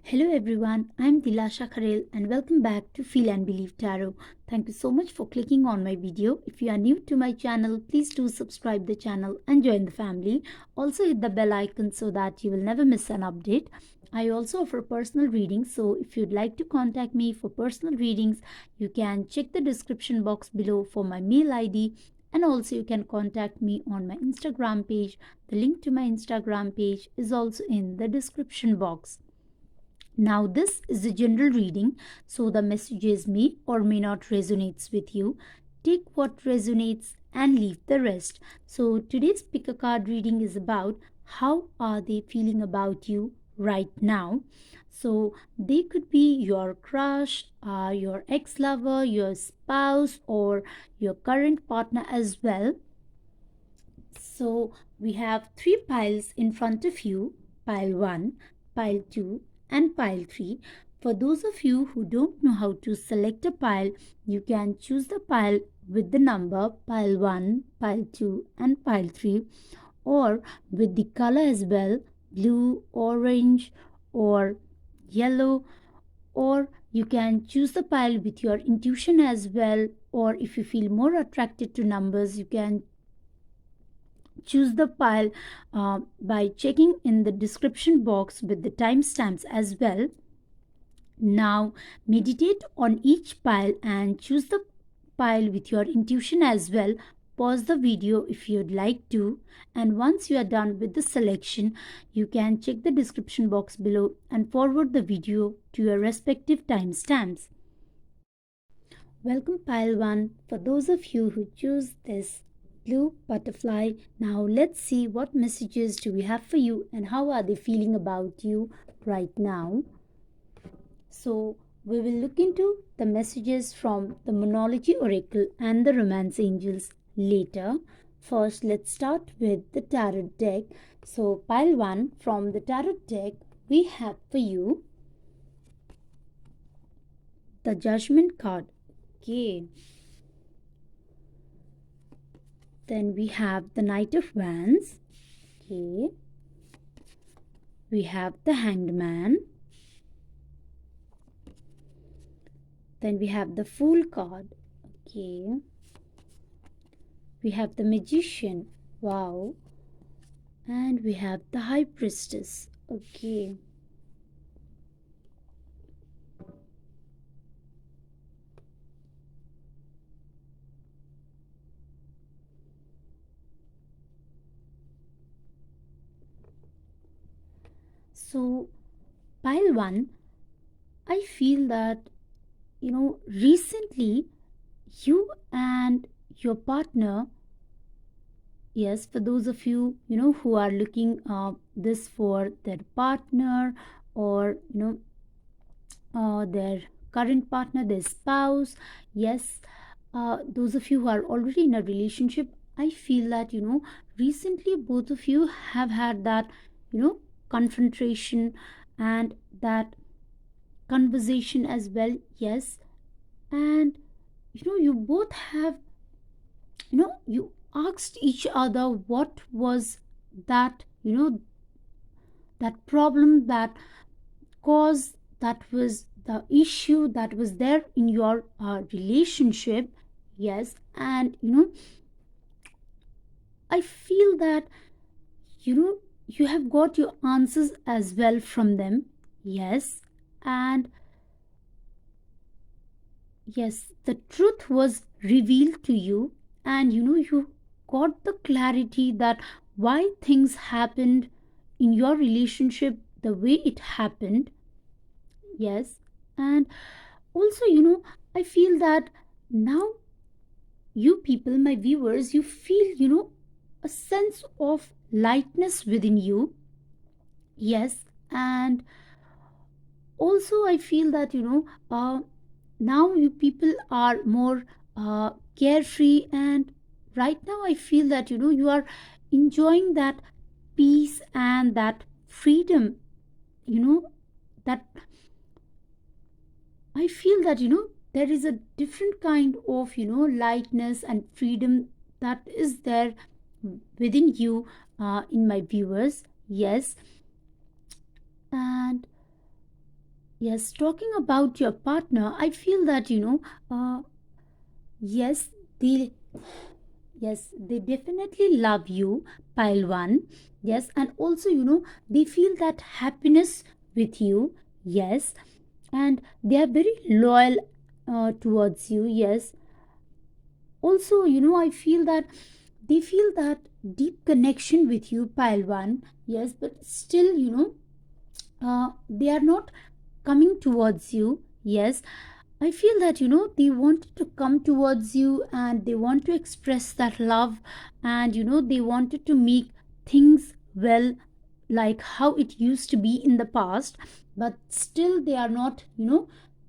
Hello everyone, I'm Dilasha Kharel and welcome back to Feel and Believe Tarot. Thank you so much for clicking on my video. If you are new to my channel, please do subscribe the channel and join the family. Also hit the bell icon so that you will never miss an update. I also offer personal readings, so if you'd like to contact me for personal readings, you can check the description box below for my mail ID, and also you can contact me on my Instagram page. The link to my Instagram page is also in the description box. Now this is a general reading, so the messages may or may not resonates with you. Take what resonates and leave the rest. So today's pick a card reading is about how are they feeling about you right now. So they could be your crush, your ex-lover, your spouse, or your current partner as well. So we have three piles in front of you: pile 1, pile 2, and pile 3. For those of you who don't know how to select a pile, you can choose the pile with the number pile 1, pile 2, and pile 3, or with the color as well: blue, orange, or yellow, or you can choose the pile with your intuition as well, or if you feel more attracted to numbers, you can choose the pile by checking in the description box with the timestamps as well. Now meditate on each pile and choose the pile with your intuition as well. Pause the video if you'd like to, and once you are done with the selection, you can check the description box below and forward the video to your respective timestamps. Welcome pile 1. For those of you who choose this blue butterfly, now let's see what messages do we have for you and how are they feeling about you right now. So we will look into the messages from the Monology Oracle and the Romance Angels later. First, let's start with the Tarot deck. So pile 1, from the Tarot deck, we have for you the Judgment card. Okay. Then we have the Knight of Wands. Okay. We have the Hanged Man. Then we have the Fool card. Okay. We have the Magician. Wow. And we have the High Priestess. Okay. So pile 1, I feel that recently you and your partner, yes, for those of you who are looking this for their partner, or their current partner, their spouse, yes, those of you who are already in a relationship, I feel that recently both of you have had that confrontation and that conversation as well. Yes, and you both have you asked each other what was that that problem, that cause, that was the issue that was there in your relationship. Yes, and I feel that you have got your answers as well from them. Yes, and yes, the truth was revealed to you, and you got the clarity that why things happened in your relationship the way it happened. Yes, and also I feel that now you people, my viewers, you feel a sense of lightness within you. Yes, and also I feel that now you people are more carefree, and right now I feel that you are enjoying that peace and that freedom, that I feel that there is a different kind of lightness and freedom that is there within you, in my viewers. Yes, and Yes, talking about your partner, I feel that yes, they they definitely love you, pile one. Yes, and also they feel that happiness with you. Yes, and they are very loyal towards you. Yes, also I feel that they feel that deep connection with you, pile one. Yes, but still they are not coming towards you. Yes, I feel that they wanted to come towards you and they want to express that love, and they wanted to make things well, like how it used to be in the past, but still they are not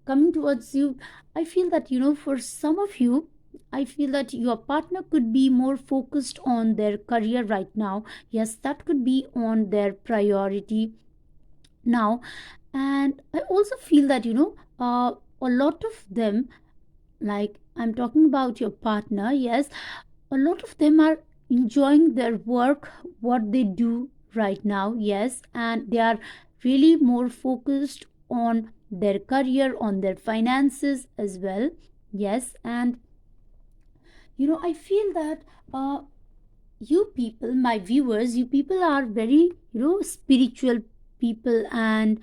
coming towards you. I feel that for some of you, I feel that your partner could be more focused on their career right now. Yes, that could be on their priority now. And I also feel that a lot of them, like I'm talking about your partner, yes, a lot of them are enjoying their work, what they do right now. Yes, and they are really more focused on their career, on their finances as well. Yes, and I feel that uh you people, my viewers, you people are very spiritual people. And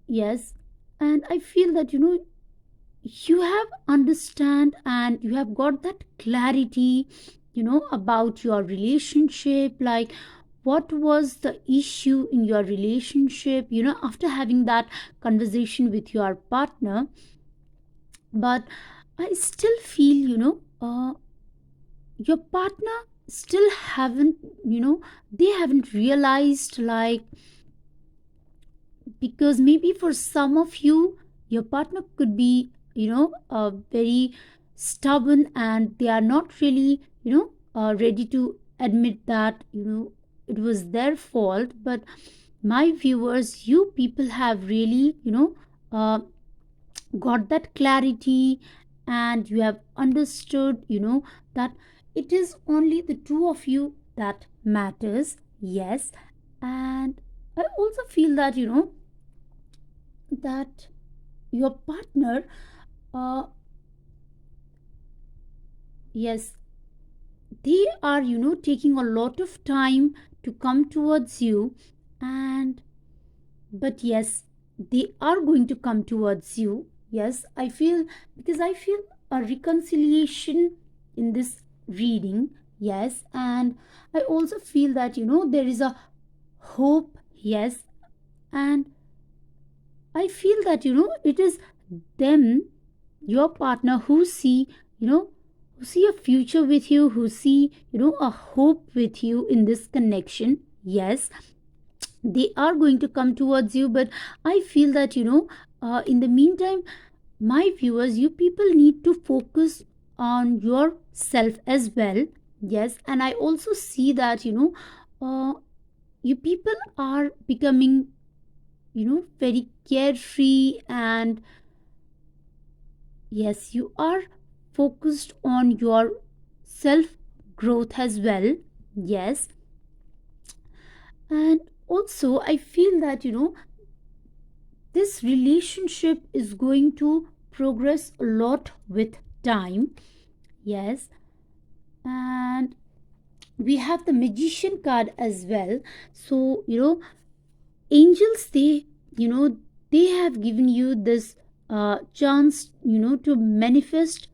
yes, and I feel that you have understand and you have got that clarity about your relationship, like what was the issue in your relationship after having that conversation with your partner. But I still feel your partner still haven't they haven't realized, like, because maybe for some of you your partner could be very stubborn and they are not really ready to admit that it was their fault. But my viewers, you people have really uh, got that clarity, and you have understood that it is only the two of you that matters. Yes, and I also feel that that your partner, uh yes, they are taking a lot of time to come towards you. And but yes, they are going to come towards you. Yes, I feel, because I feel a reconciliation in this reading. Yes, and I also feel that there is a hope. Yes, and I feel that it is them, your partner, who see who see a future with you, who see a hope with you in this connection. Yes, they are going to come towards you. But I feel that in the meantime, my viewers, you people need to focus on yourself as well. Yes, and I also see that you people are becoming very carefree, and yes, you are focused on your self growth as well. Yes, and also I feel that this relationship is going to progress a lot with time. Yes, and we have the magician card as well. So angels, they they have given you this chance to manifest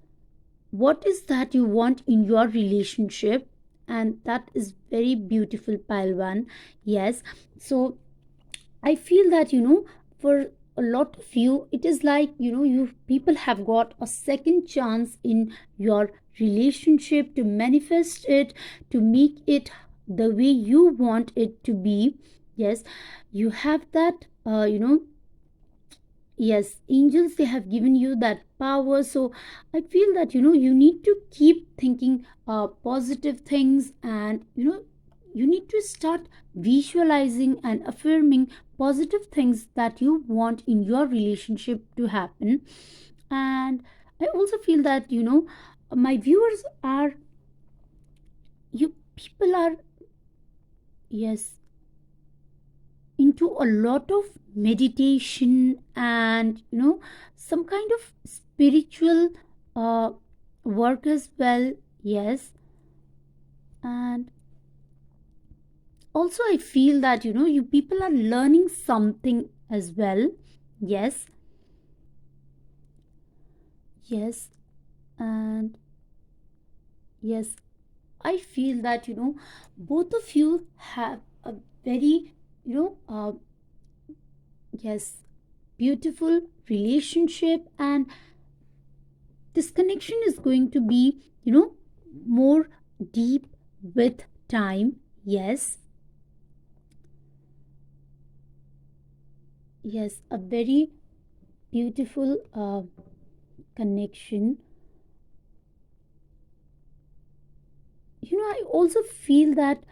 what is that you want in your relationship. And that is very beautiful, Palwan. Yes, so I feel that for a lot of you, it is like you people have got a second chance in your relationship to manifest it, to make it the way you want it to be. Yes, you have that yes, angels, they have given you that power. So I feel that you need to keep thinking positive things, and you need to start visualizing and affirming positive things that you want in your relationship to happen. And I also feel that my viewers are, you people are, yes, into a lot of meditation and some kind of spiritual uh, work as well. Yes. And also I feel that you people are learning something as well. Yes. Yes. And yes, I feel that both of you have a very yes, beautiful relationship, and this connection is going to be more deep with time. Yes. Yes, a very beautiful connection. I also feel that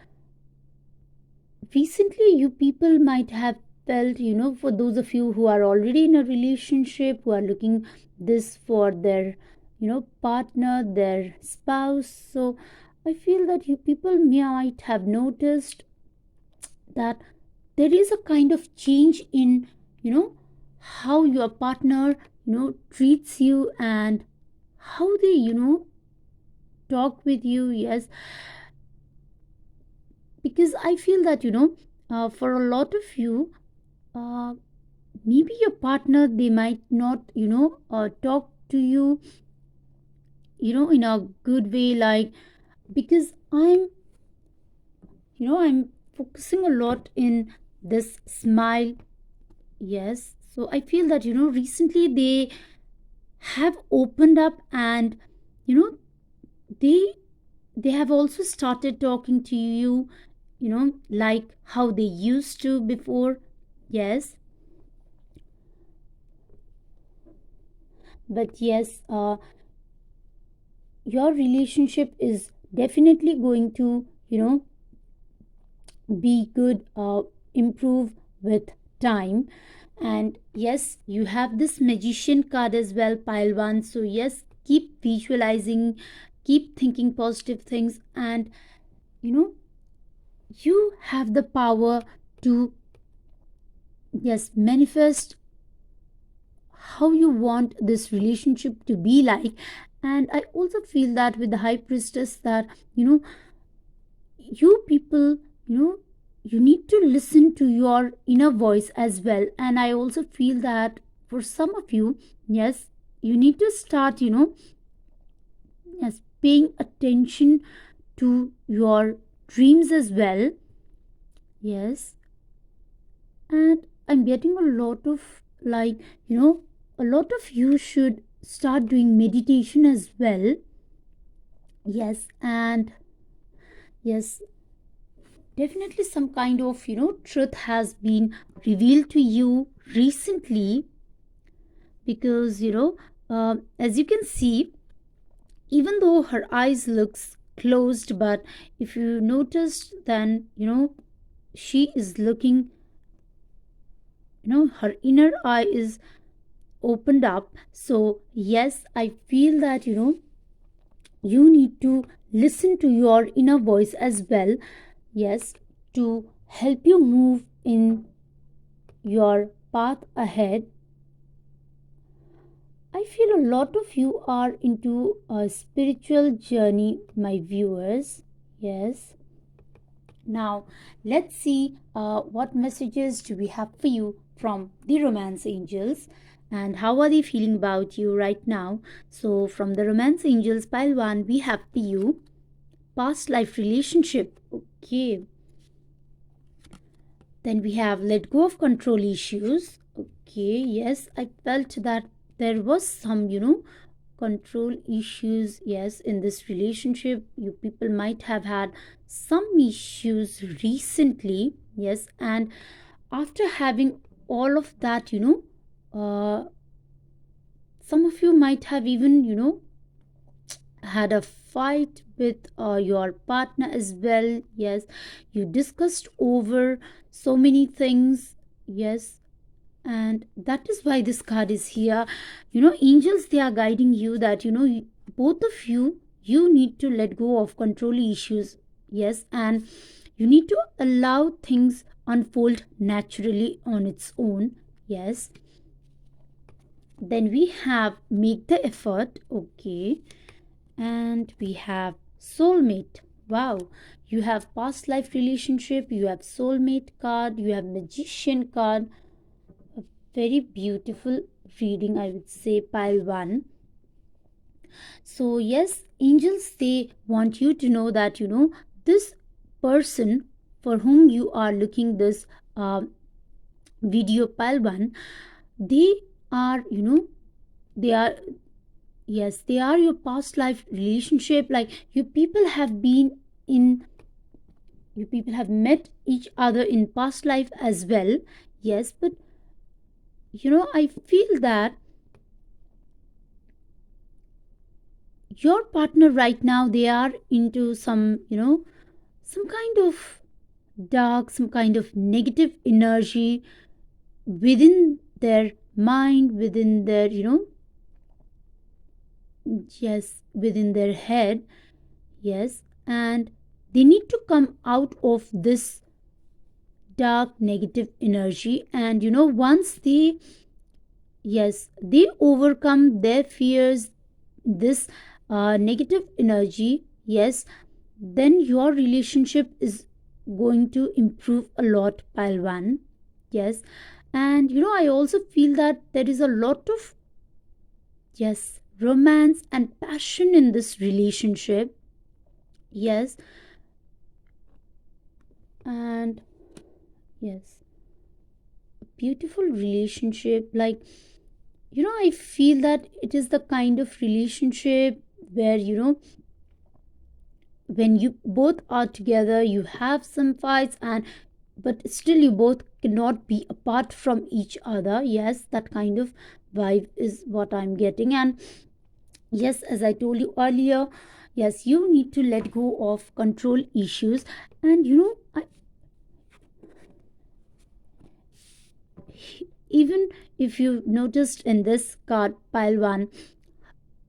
recently you people might have felt, for those of you who are already in a relationship, who are looking this for their partner, their spouse. So I feel that you people might have noticed that there is a kind of change in how your partner treats you, and how they talk with you. Yes, because I feel that for a lot of you, uh, maybe your partner, they might not talk to you in a good way, like, because I'm focusing a lot in this smile. Yes, so I feel that recently they have opened up, and you know they they have also started talking to you like how they used to before. Yes. But yes, your relationship is definitely going to be good, improve with time. And yes, you have this magician card as well, pile one. So yes, keep visualizing, keep thinking positive things, and you know you have the power to, yes, manifest how you want this relationship to be like. And I also feel that with the high priestess, that you people, you need to listen to your inner voice as well. And I also feel that for some of you, yes, you need to start yes, paying attention to your dreams as well. Yes. And I'm getting a lot of, like, a lot of you should start doing meditation as well. Yes. And yes, definitely some kind of truth has been revealed to you recently, because as you can see, even though her eyes looks closed, but if you noticed, then she is looking, her inner eye is opened up. So yes, I feel that you need to listen to your inner voice as well. Yes, to help you move in your path ahead. I feel a lot of you are into a spiritual journey, my viewers. Yes. Now, let's see what messages do we have for you from the romance angels, and how are they feeling about you right now. So, from the romance angels pile 1, we have for you past life relationship. Okay. Then we have let go of control issues. Okay, yes, I felt that there was some, control issues. Yes, in this relationship, you people might have had some issues recently. Yes, and after having all of that, some of you might have even, had a fight with your partner as well. Yes, you discussed over so many things. Yes, and that is why this card is here. Angels, they are guiding you that both of you need to let go of control issues. Yes, and you need to allow things unfold naturally on its own. Yes. Then we have make the effort. Okay. And we have soulmate. Wow. You have past life relationship, you have soulmate card, you have magician card. A very beautiful reading, I would say, pile 1. So yes, angels, they want you to know that this person for whom you are looking this video pile 1, they are they are, yes, they are your past life relationship. Like you people have been in, you people have met each other in past life as well. Yes, but I feel that your partner right now, they are into some kind of dark, some kind of negative energy within their mind, within their yes, within their head. Yes, and they need to come out of this dark negative energy. And once they, yes, they overcome their fears, this negative energy, yes, then your relationship is going to improve a lot, pile 1. Yes, and I also feel that there is a lot of, yes, romance and passion in this relationship. Yes, and yes, a beautiful relationship. Like I feel that it is the kind of relationship where when you both are together, you have some fights, and but still you both cannot be apart from each other. Yes, that kind of vibe is what I'm getting. And yes, as I told you earlier, yes, you need to let go of control issues. And even if you noticed in this card pile 1,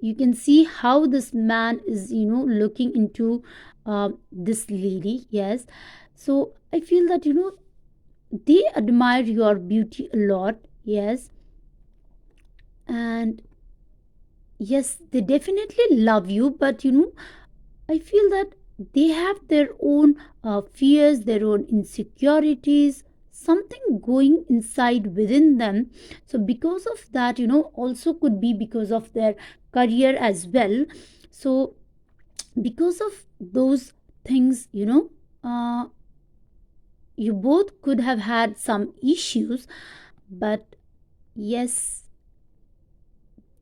you can see how this man is looking into this lady. Yes, so I feel that they admire your beauty a lot. Yes, and yes, they definitely love you, but I feel that they have their own fears, their own insecurities, something going inside within them. So because of that, also could be because of their career as well. So because of those things, you both could have had some issues. But yes,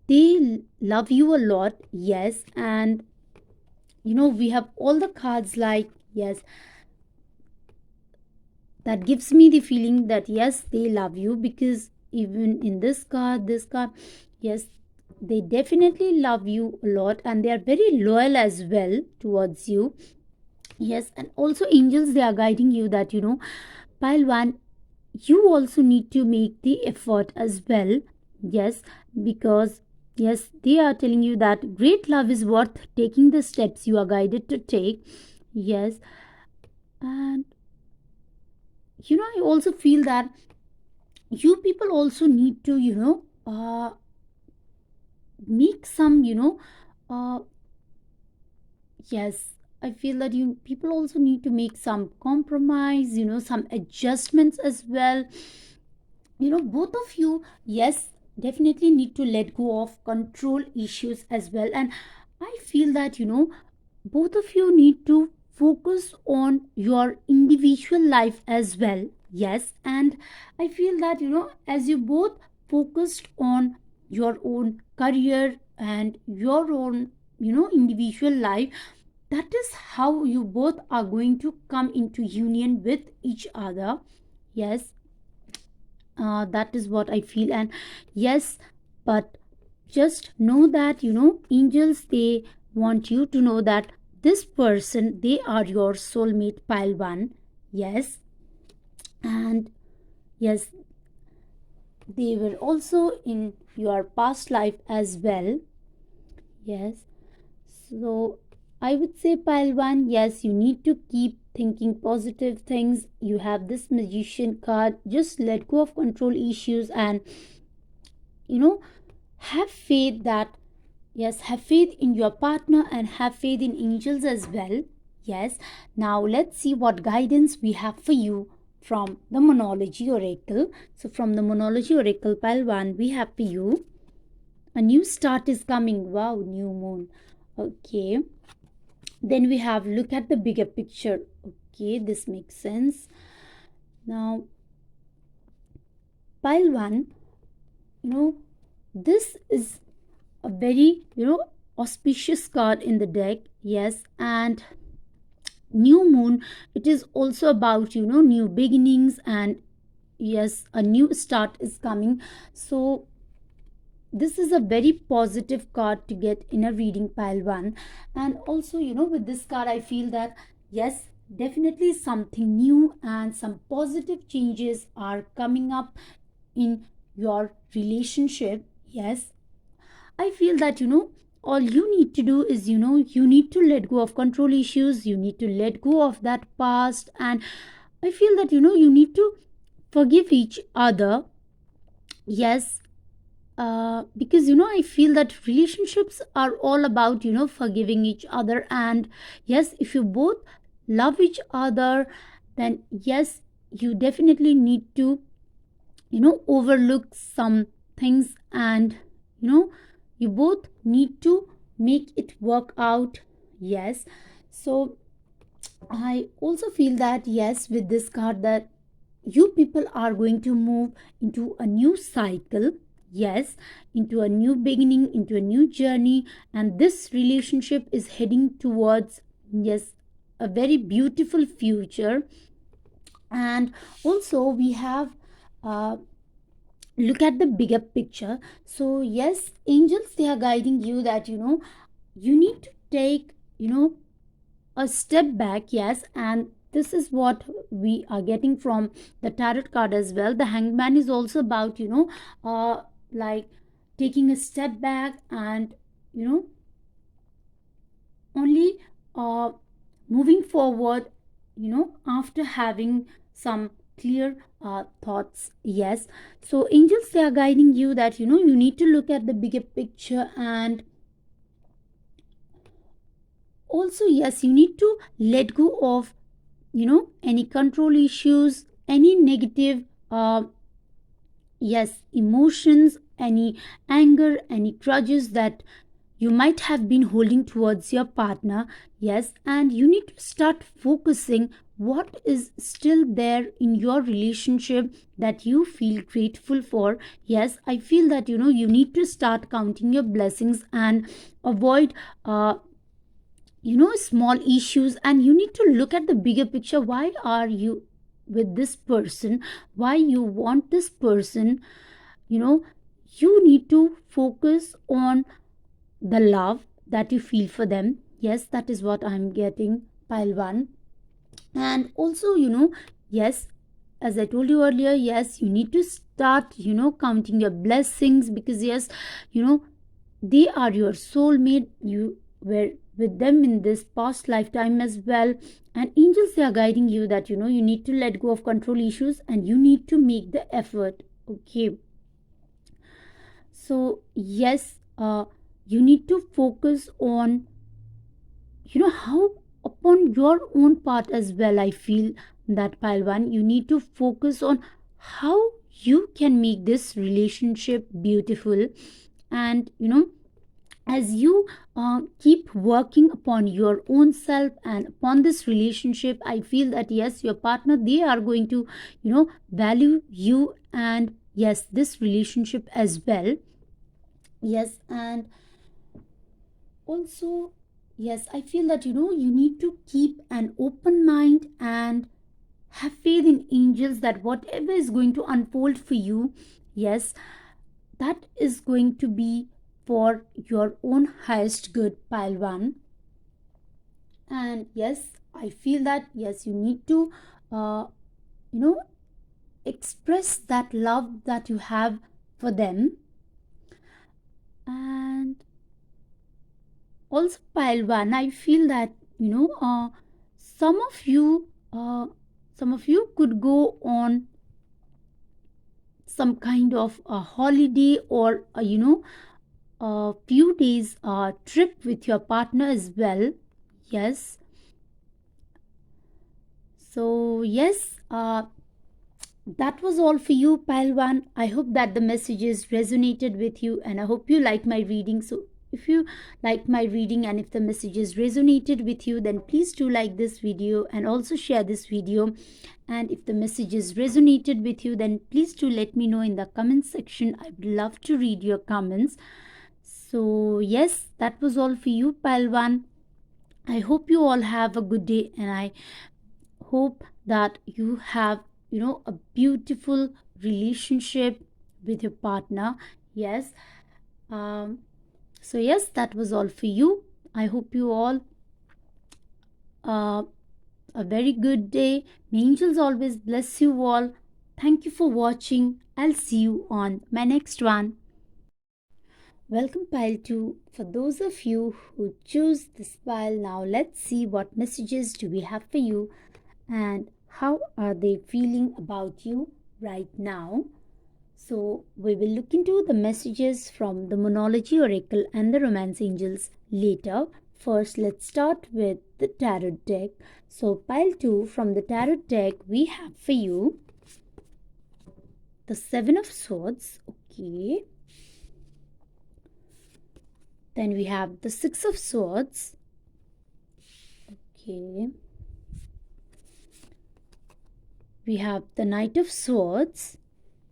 they love you a lot. Yes, and we have all the cards, like, yes, that gives me the feeling that yes, they love you, because even in this card, yes, they definitely love you a lot, and they are very loyal as well towards you. Yes, and also angels, they are guiding you that pile 1, you also need to make the effort as well. Yes, because yes, they are telling you that great love is worth taking the steps you are guided to take. Yes, and I also feel that you people also need to make some yes, I feel that you people also need to make some compromise, some adjustments as well. Both of you, yes, definitely need to let go of control issues as well. And I feel that both of you need to focus on your individual life as well. Yes, and I feel that as you both focused on your own career and your own individual life, that is how you both are going to come into union with each other. Yes, that is what I feel. And yes, but just know that angels, they want you to know that this person, they are your soulmate, pile 1. Yes, and yes, they were also in your past life as well. Yes, so I would say, pile one, yes, you need to keep thinking positive things. You have this magician card. Just let go of control issues and, you know, have faith that, yes, have faith in your partner and have faith in angels as well. Yes, now let's see what guidance we have for you from the Monology Oracle. So, from the Monology Oracle, pile one, we have for you a new start is coming. Wow, new moon. Okay, then we have look at the bigger picture. Okay, this makes sense. Now, pile one, this is a very, auspicious card in the deck. Yes, and new moon, it is also about, new beginnings, and yes, a new start is coming. So, this is a very positive card to get in a reading, pile one. And also, with this card, I feel that yes, definitely something new and some positive changes are coming up in your relationship. Yes, I feel that, all you need to do is, you need to let go of control issues, you need to let go of that past, and I feel that, you need to forgive each other. Yes, because I feel that relationships are all about forgiving each other, and yes, if you both love each other, then yes, you definitely need to overlook some things, and you both need to make it work out. Yes, so I also feel that yes, with this card, that you people are going to move into a new cycle. Yes, into a new beginning, into a new journey, and this relationship is heading towards, yes, a very beautiful future. And also we have, look at the bigger picture. So yes, angels, they are guiding you that you need to take a step back. Yes, and this is what we are getting from the tarot card as well. The hangman is also about like taking a step back and only moving forward after having some clear thoughts. Yes, so angels, they are guiding you that you need to look at the bigger picture, and also yes, you need to let go of any control issues, any negative yes, emotions, any anger, any grudges that you might have been holding towards your partner. Yes, and you need to start focusing what is still there in your relationship that you feel grateful for. Yes, I feel that you need to start counting your blessings and avoid small issues, and you need to look at the bigger picture. Why are you with this person? Why you want this person? you know you need to focus on the love that you feel for them. Yes, that is what I'm getting, pile one. And also yes, as I told you earlier, yes, you need to start counting your blessings, because yes, they are your soulmate. You were with them in this past lifetime as well, and angels, they are guiding you that you need to let go of control issues and you need to make the effort. Okay, so yes, you need to focus on how upon your own part as well. I feel that, pile one, you need to focus on how you can make this relationship beautiful. And as you keep working upon your own self and upon this relationship, I feel that yes, your partner, they are going to value you and yes, this relationship as well. Yes, and also yes, I feel that you need to keep an open mind and have faith in angels that whatever is going to unfold for you, yes, that is going to be for your own highest good, pile one. And yes, I feel that yes, you need to uh, you know express that love that you have for them. And Also, pile one, I feel that some of you could go on some kind of a holiday or a few days trip with your partner as well. Yes. So yes, that was all for you, Palwan. I hope that the messages resonated with you, and I hope you like my reading. So, if you like my reading and if the messages resonated with you, then please do like this video and also share this video. And if the messages resonated with you, then please do let me know in the comment section. I would love to read your comments. So, yes, that was all for you, Palwan. I hope you all have a good day, and I hope that you have a beautiful relationship with your partner. Yes. um so yes, that was all for you. I hope you all uh, a very good day. May angels always bless you all. Thank you for watching. I'll see you on my next one. Welcome, pile 2. For those of you who choose this pile, now let's see what messages do we have for you and how are they feeling about you right now. So, we will look into the messages from the Monology Oracle and the Romance Angels later. First, let's start with the Tarot deck. So, pile 2 from the Tarot deck, we have for you the Seven of Swords. Okay. Then we have the Six of Swords. Okay. We have the Knight of Swords.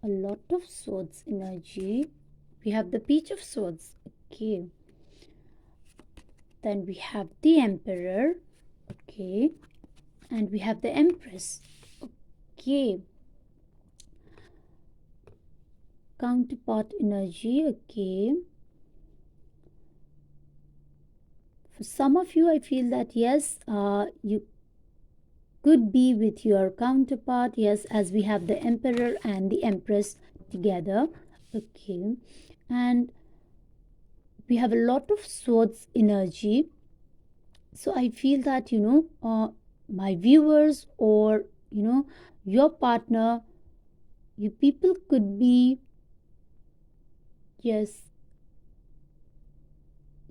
A lot of swords energy. We have the Page of Swords. Okay. Then we have the Emperor. Okay. And we have the Empress. Okay. Counterpart energy. Okay. For some of you, I feel that yes, you could be with your counterpart. Yes, as we have the Emperor and the Empress together. Okay. And we have a lot of swords energy. So I feel that my viewers or your partner, you people could be, yes,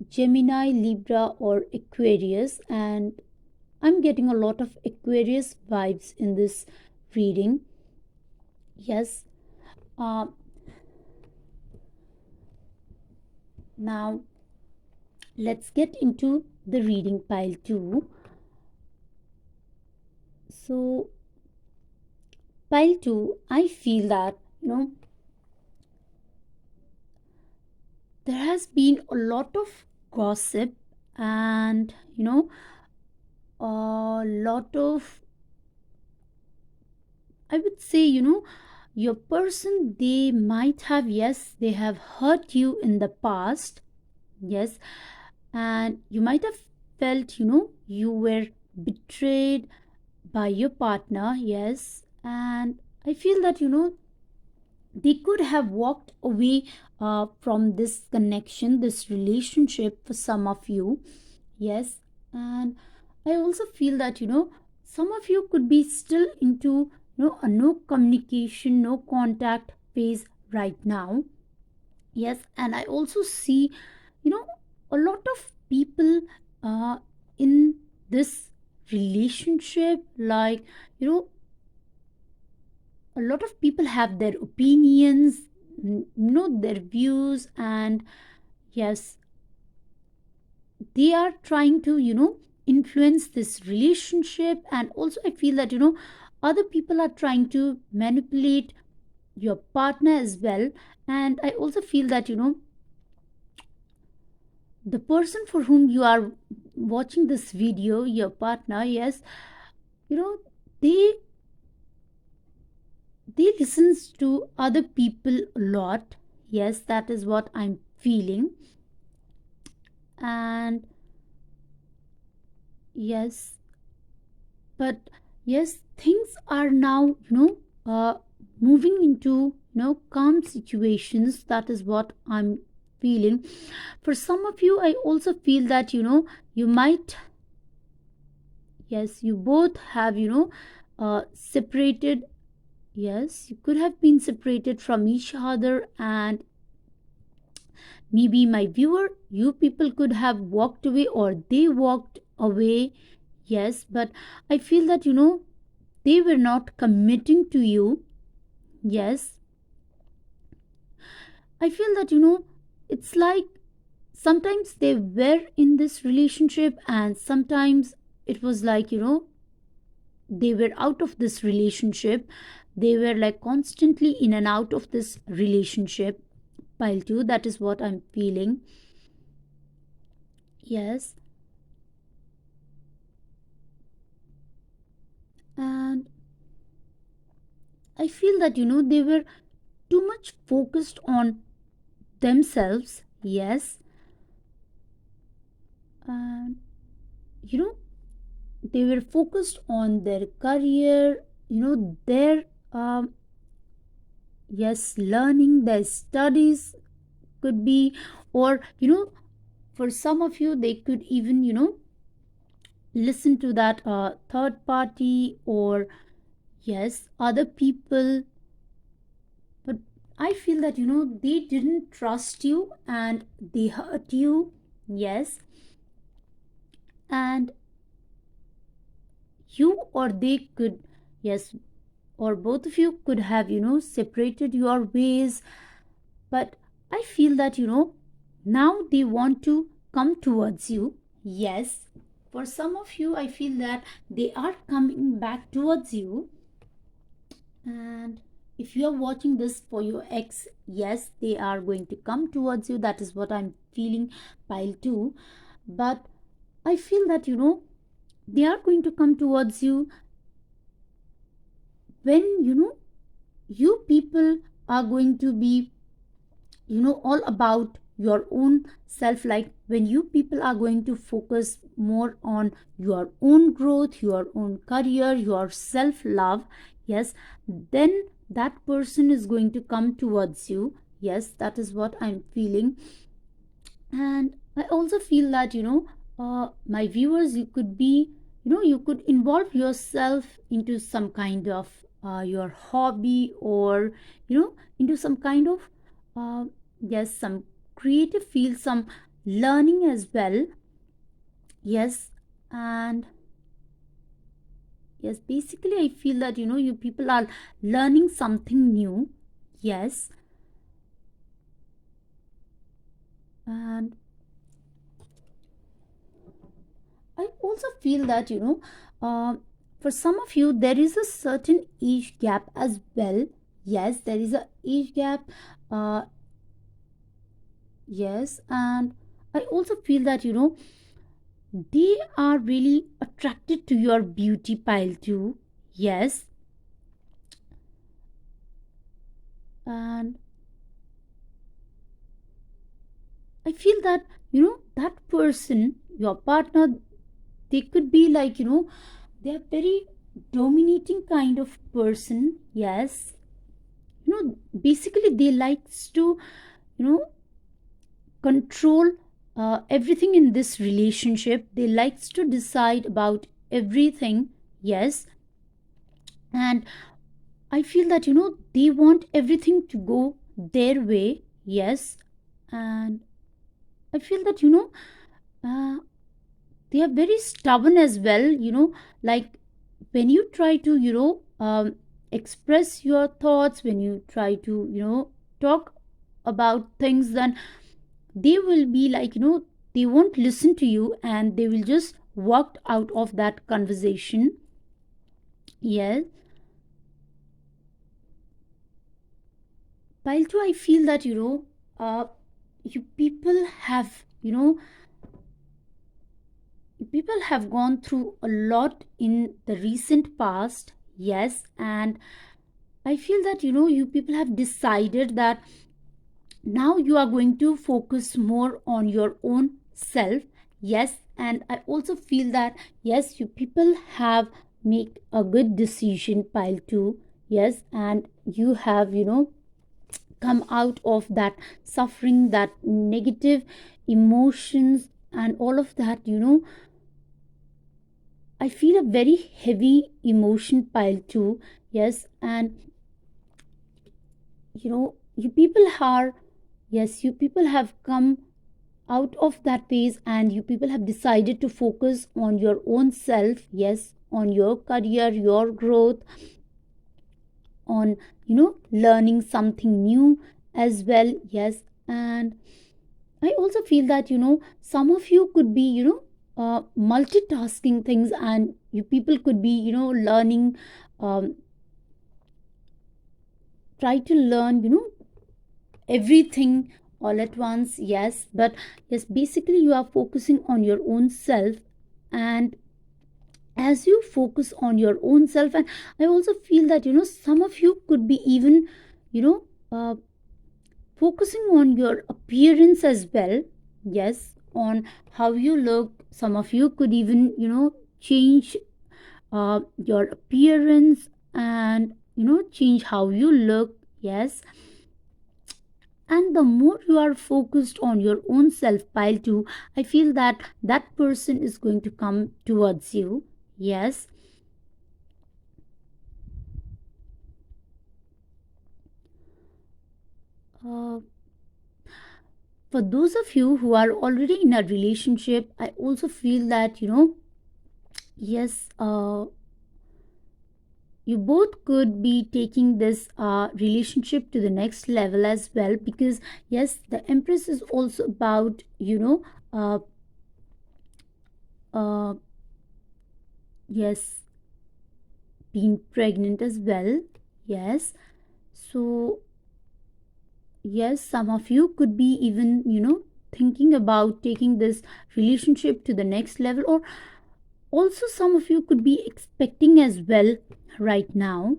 Gemini, Libra or Aquarius, and I'm getting a lot of Aquarius vibes in this reading. Yes. Now let's get into the reading, pile 2. So pile 2, I feel that there has been a lot of gossip and a lot of, I would say, your person, they might have, yes, they have hurt you in the past. Yes. And you might have felt you were betrayed by your partner. Yes. And I feel that they could have walked away from this connection, this relationship for some of you. Yes. And I also feel that some of you could be still into a no communication, no contact phase right now. Yes. And I also see a lot of people in this relationship, like a lot of people have their opinions, their views, and yes, they are trying to influence this relationship. And also I feel that other people are trying to manipulate your partner as well. And I also feel that the person for whom you are watching this video, your partner, yes, they listens to other people a lot. Yes, that is what I'm feeling. And yes, but yes, things are now moving into calm situations. That is what I'm feeling. For some of you, I also feel that you might, yes, you both have separated. Yes, you could have been separated from each other, and maybe my viewer, you people could have walked away or they walked away. Yes, but I feel that they were not committing to you. Yes, I feel that it's like sometimes they were in this relationship, and sometimes it was like they were out of this relationship. They were like constantly in and out of this relationship. Pile 2, that is what I'm feeling. Yes, and I feel that they were too much focused on themselves. Yes, and you know they were focused on their career, their yes, learning, their studies could be, or for some of you they could even listen to that third party, or yes, other people. But I feel that they didn't trust you and they hurt you. Yes, and you or they could, yes, or both of you could have separated your ways. But I feel that now they want to come towards you. Yes, for some of you I feel that they are coming back towards you. And if you are watching this for your ex, yes, they are going to come towards you. That is what I'm feeling, pile 2. But I feel that they are going to come towards you when you people are going to be all about your own self. Like when you people are going to focus more on your own growth, your own career, your self love. Yes, then that person is going to come towards you. Yes, that is what I'm feeling. And I also feel that my viewers, you could be you could involve yourself into some kind of your hobby, or into some kind of uh, yes, some creative field, some learning as well. Yes, and yes, basically I feel that you people are learning something new. Yes, and I also feel that for some of you there is a certain age gap as well. Yes, there is a age gap. uh yes, and I also feel that they are really attracted to your beauty, pile too. Yes, and I feel that that person, your partner, they could be like they are very dominating kind of person. Yes, basically they likes to you know control everything in this relationship. They likes to decide about everything. Yes, and I feel that they want everything to go their way. Yes, and I feel that uh, they are very stubborn as well. Like when you try to express your thoughts, when you try to talk about things, then they will be like they won't listen to you and they will just walk out of that conversation. Yes, while too I feel that you people have gone through a lot in the recent past. Yes, and I feel that you people have decided that now you are going to focus more on your own self. Yes, and I also feel that yes, you people have make a good decision, pile 2. Yes, and you have come out of that suffering, that negative emotions, and all of that, I feel a very heavy emotion pile too. Yes, and you people are, yes, you people have come out of that phase, and you people have decided to focus on your own self. Yes, on your career, your growth, on learning something new as well. Yes, and I also feel that some of you could be multitasking things, and you people could be learning, um, try to learn everything all at once. Yes, but yes, basically you are focusing on your own self. And as you focus on your own self, and I also feel that some of you could be even you know uh, focusing on your appearance as well. Yes, on how you look. Some of you could even change your appearance, and change how you look. Yes, and the more you are focused on your own self, pile too, I feel that that person is going to come towards you. Yes, uh, for those of you who are already in a relationship, I also feel that yes, you both could be taking this relationship to the next level as well, because yes, the Empress is also about uh, uh, yes, being pregnant as well. Yes, so yes, some of you could be even thinking about taking this relationship to the next level, or also some of you could be expecting as well right now.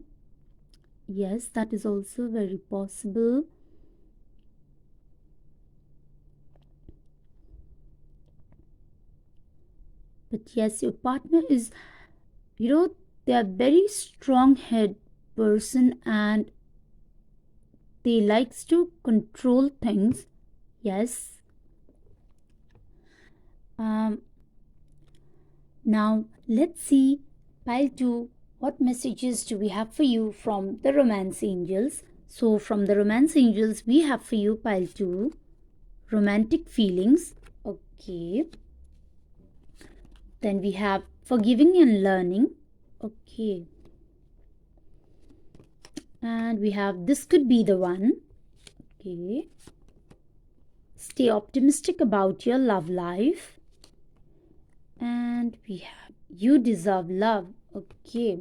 Yes, that is also very possible. But yes, your partner is, they are very strong head person, and they likes to control things. Yes. um Now let's see, pile 2, what messages do we have for you from the romance angels. So from the romance angels we have for you, pile 2, romantic feelings. Okay, then we have forgiving and learning. Okay, and we have this could be the one. Okay, stay optimistic about your love life. And we have you deserve love. Okay,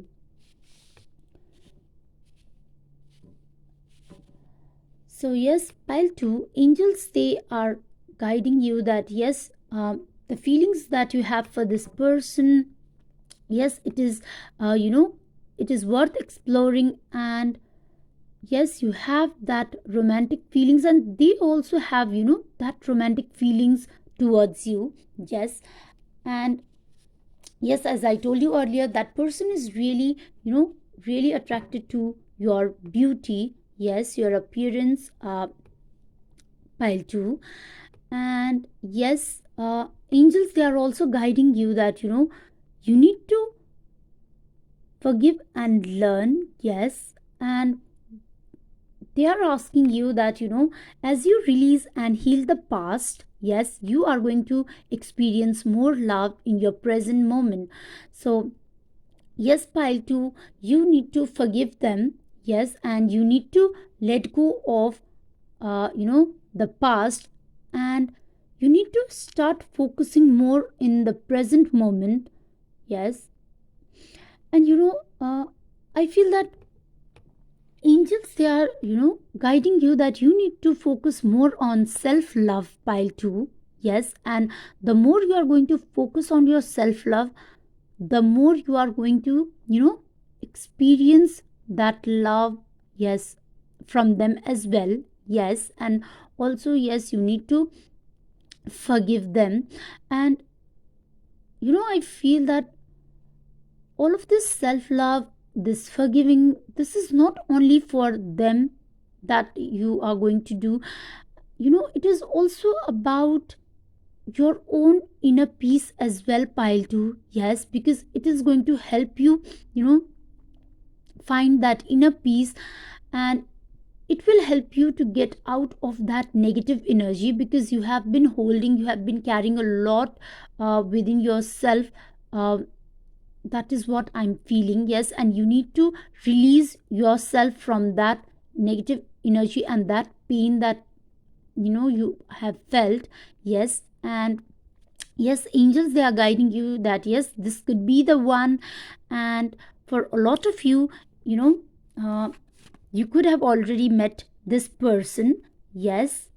so yes, pile 2, angels, they are guiding you that yes, the feelings that you have for this person, yes, it is it is worth exploring. And yes, you have that romantic feelings, and they also have that romantic feelings towards you. Yes, and yes, as I told you earlier, that person is really really attracted to your beauty. Yes, your appearance, pile 2. And yes, angels, they are also guiding you that you need to forgive and learn. Yes, and they are asking you that as you release and heal the past, yes, you are going to experience more love in your present moment. So yes, pile 2, you need to forgive them. Yes, and you need to let go of the past, and you need to start focusing more in the present moment. Yes, and I feel that angels, they are guiding you that you need to focus more on self love, pile 2. Yes, and the more you are going to focus on your self love, the more you are going to experience that love. Yes, from them as well. Yes, and also yes, you need to forgive them. And I feel that all of this self love, this forgiving, this is not only for them, that you are going to do. It is also about your own inner peace as well, pile 2. Yes, because it is going to help you, you know find that inner peace, and it will help you to get out of that negative energy, because you have been carrying a lot within yourself. uh, that is what I'm feeling. Yes, and you need to release yourself from that negative energy and that pain that you have felt. Yes, and yes, angels, they are guiding you that yes, this could be the one. And for a lot of you, you know uh, you could have already met this person. Yes,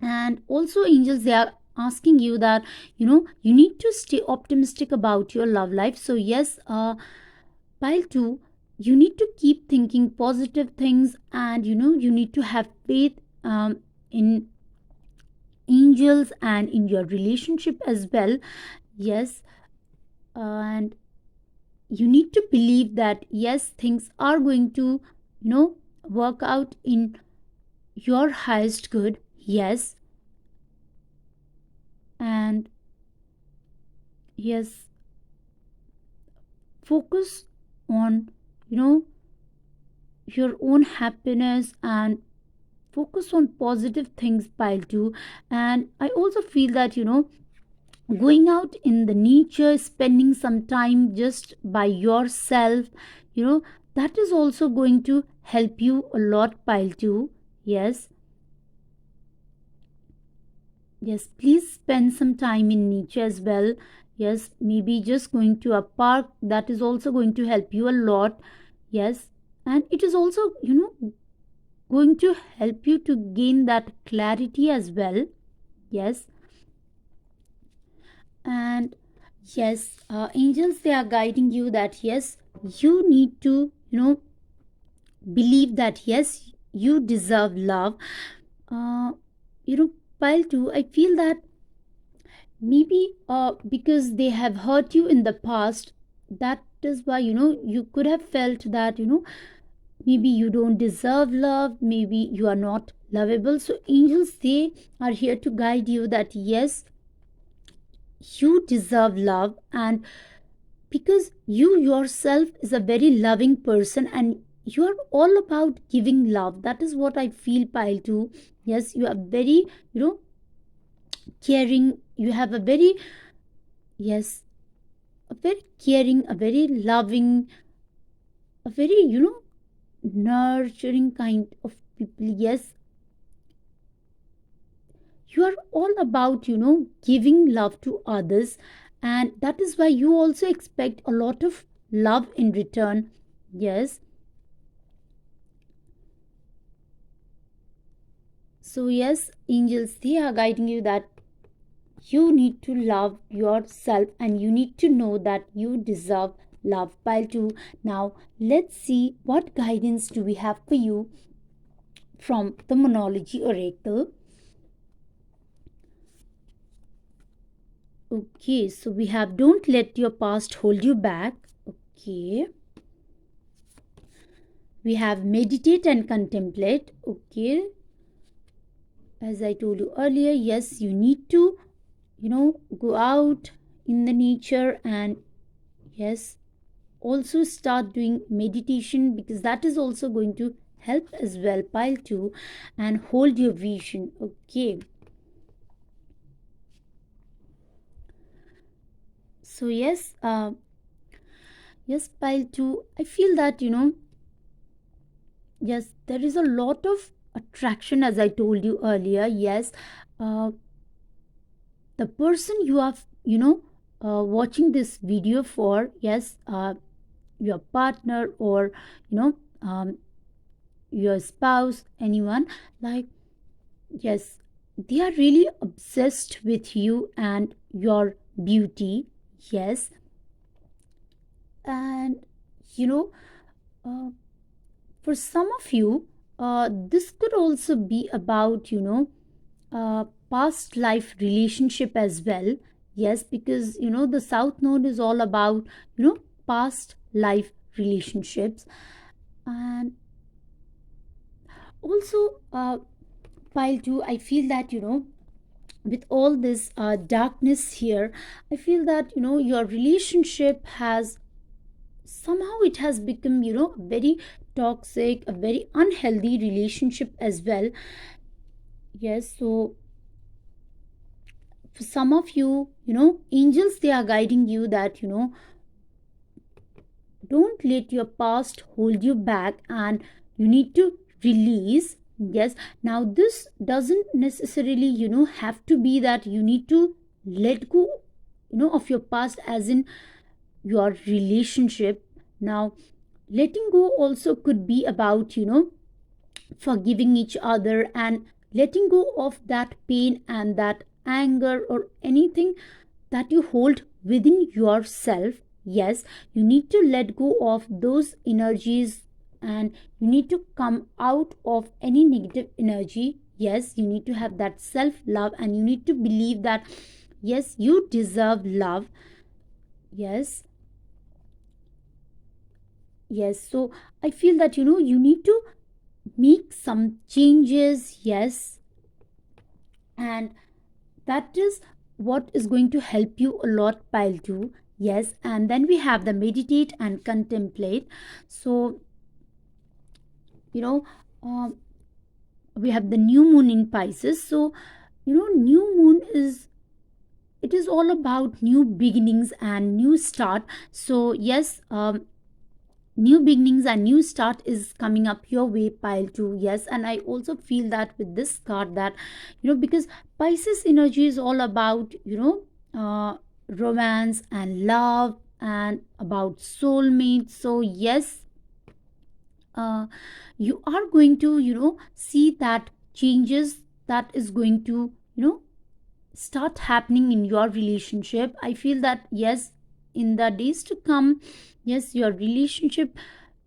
and also angels, they are asking you that you need to stay optimistic about your love life. So yes, pile 2, you need to keep thinking positive things, and you need to have faith in angels and in your relationship as well. Yes, and you need to believe that yes, things are going to work out in your highest good. Yes, and yes, focus on you know your own happiness, and focus on positive things, pile 2. And I also feel that going out in the nature, spending some time just by yourself, you know that is also going to help you a lot, pile 2. Yes, yes, please spend some time in nature as well. Yes, maybe just going to a park, that is also going to help you a lot. Yes, and it is also going to help you to gain that clarity as well. Yes, and yes, angels, they are guiding you that yes, you need to believe that yes, you deserve love. uh you know pile 2, I feel that maybe because they have hurt you in the past, that is why you could have felt that maybe you don't deserve love, maybe you are not lovable. So angels, they are here to guide you that yes, you deserve love, and because you yourself is a very loving person, and you are all about giving love. That is what I feel, pile 2. Yes, you are very caring, you have a very, yes, a very caring, a very loving, a very nurturing kind of people. Yes, you are all about giving love to others, and that is why you also expect a lot of love in return. Yes, so yes, angels, they are guiding you that you need to love yourself, and you need to know that you deserve love, pile 2. Now let's see what guidance do we have for you from the Monology Oracle. Okay, so we have don't let your past hold you back. Okay, we have meditate and contemplate. Okay, as I told you earlier, yes, you need to go out in the nature, and yes, also start doing meditation, because that is also going to help as well, pile 2. And hold your vision. Okay, so yes, yes, pile 2, I feel that yes, there is a lot of attraction, as I told you earlier. Yes, uh, the person you are watching this video for, yes, your partner, or um, your spouse, anyone, like, yes, they are really obsessed with you and your beauty. Yes, and you know uh, for some of you, this could also be about past life relationship as well. Yes, because the south node is all about past life relationships. And Also, pile 2, I feel that, with all this darkness here, I feel that, your relationship has somehow it has become, a very toxic, a very unhealthy relationship as well. Yes, so for some of you, angels, they are guiding you that, don't let your past hold you back, and you need to release. Yes, now this doesn't necessarily, have to be that you need to let go, of your past, as in your relationship. Now, letting go also could be about, forgiving each other and letting go of that pain and that anger or anything that you hold within yourself. Yes, you need to let go of those energies, and you need to come out of any negative energy. Yes, you need to have that self love, and you need to believe that yes, you deserve love. Yes, yes, so I feel that, you need to make some changes. Yes, and that is what is going to help you a lot, pile 2. Yes, and then we have the meditate and contemplate. So, you know um, we have the new moon in Pisces. So, new moon is, it is all about new beginnings and new start. So yes, new beginnings and new start is coming up your way, pile 2. Yes, and I also feel that with this card that, because Pisces energy is all about, romance and love and about soulmates. So yes, uh, you are going to, see that changes that is going to, start happening in your relationship. I feel that yes, in the days to come, yes, your relationship,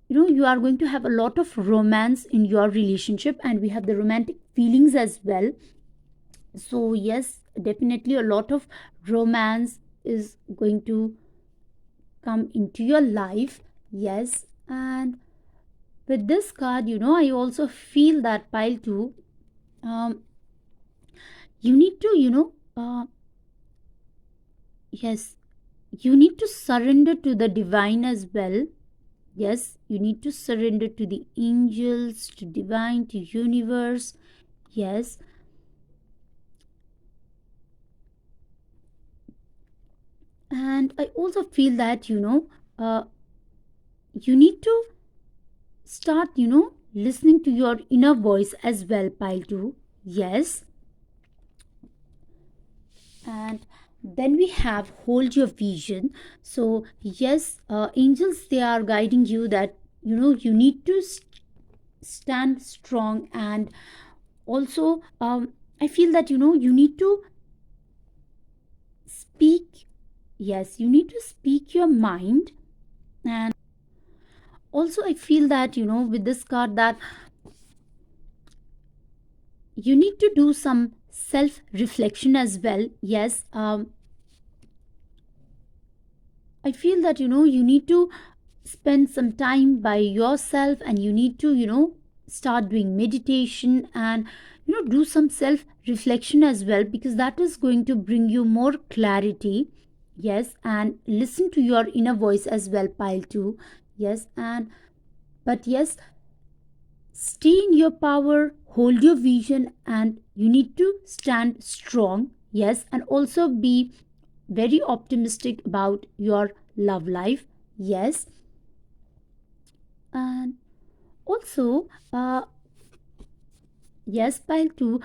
you are going to have a lot of romance in your relationship, and we have the romantic feelings as well. So yes, definitely a lot of romance is going to come into your life. Yes, and with this card, I also feel that, pile 2, um, you need to, yes, you need to surrender to the divine as well. Yes, you need to surrender to the angels, to divine, to universe. Yes, and I also feel that, uh, you need to start, listening to your inner voice as well, pile 2. Yes, and then we have hold your vision. So yes, angels, they are guiding you that, you need to stand strong, and also, I feel that, you need to speak. Yes, you need to speak your mind. And also I feel that, with this card that you need to do some self reflection as well. Yes, I feel that, you need to spend some time by yourself, and you need to, start doing meditation, and do some self reflection as well, because that is going to bring you more clarity. Yes, and listen to your inner voice as well, pile 2. Yes, and but yes, stay in your power, hold your vision, and you need to stand strong. Yes, and also be very optimistic about your love life. Yes, and also, yes, pile 2,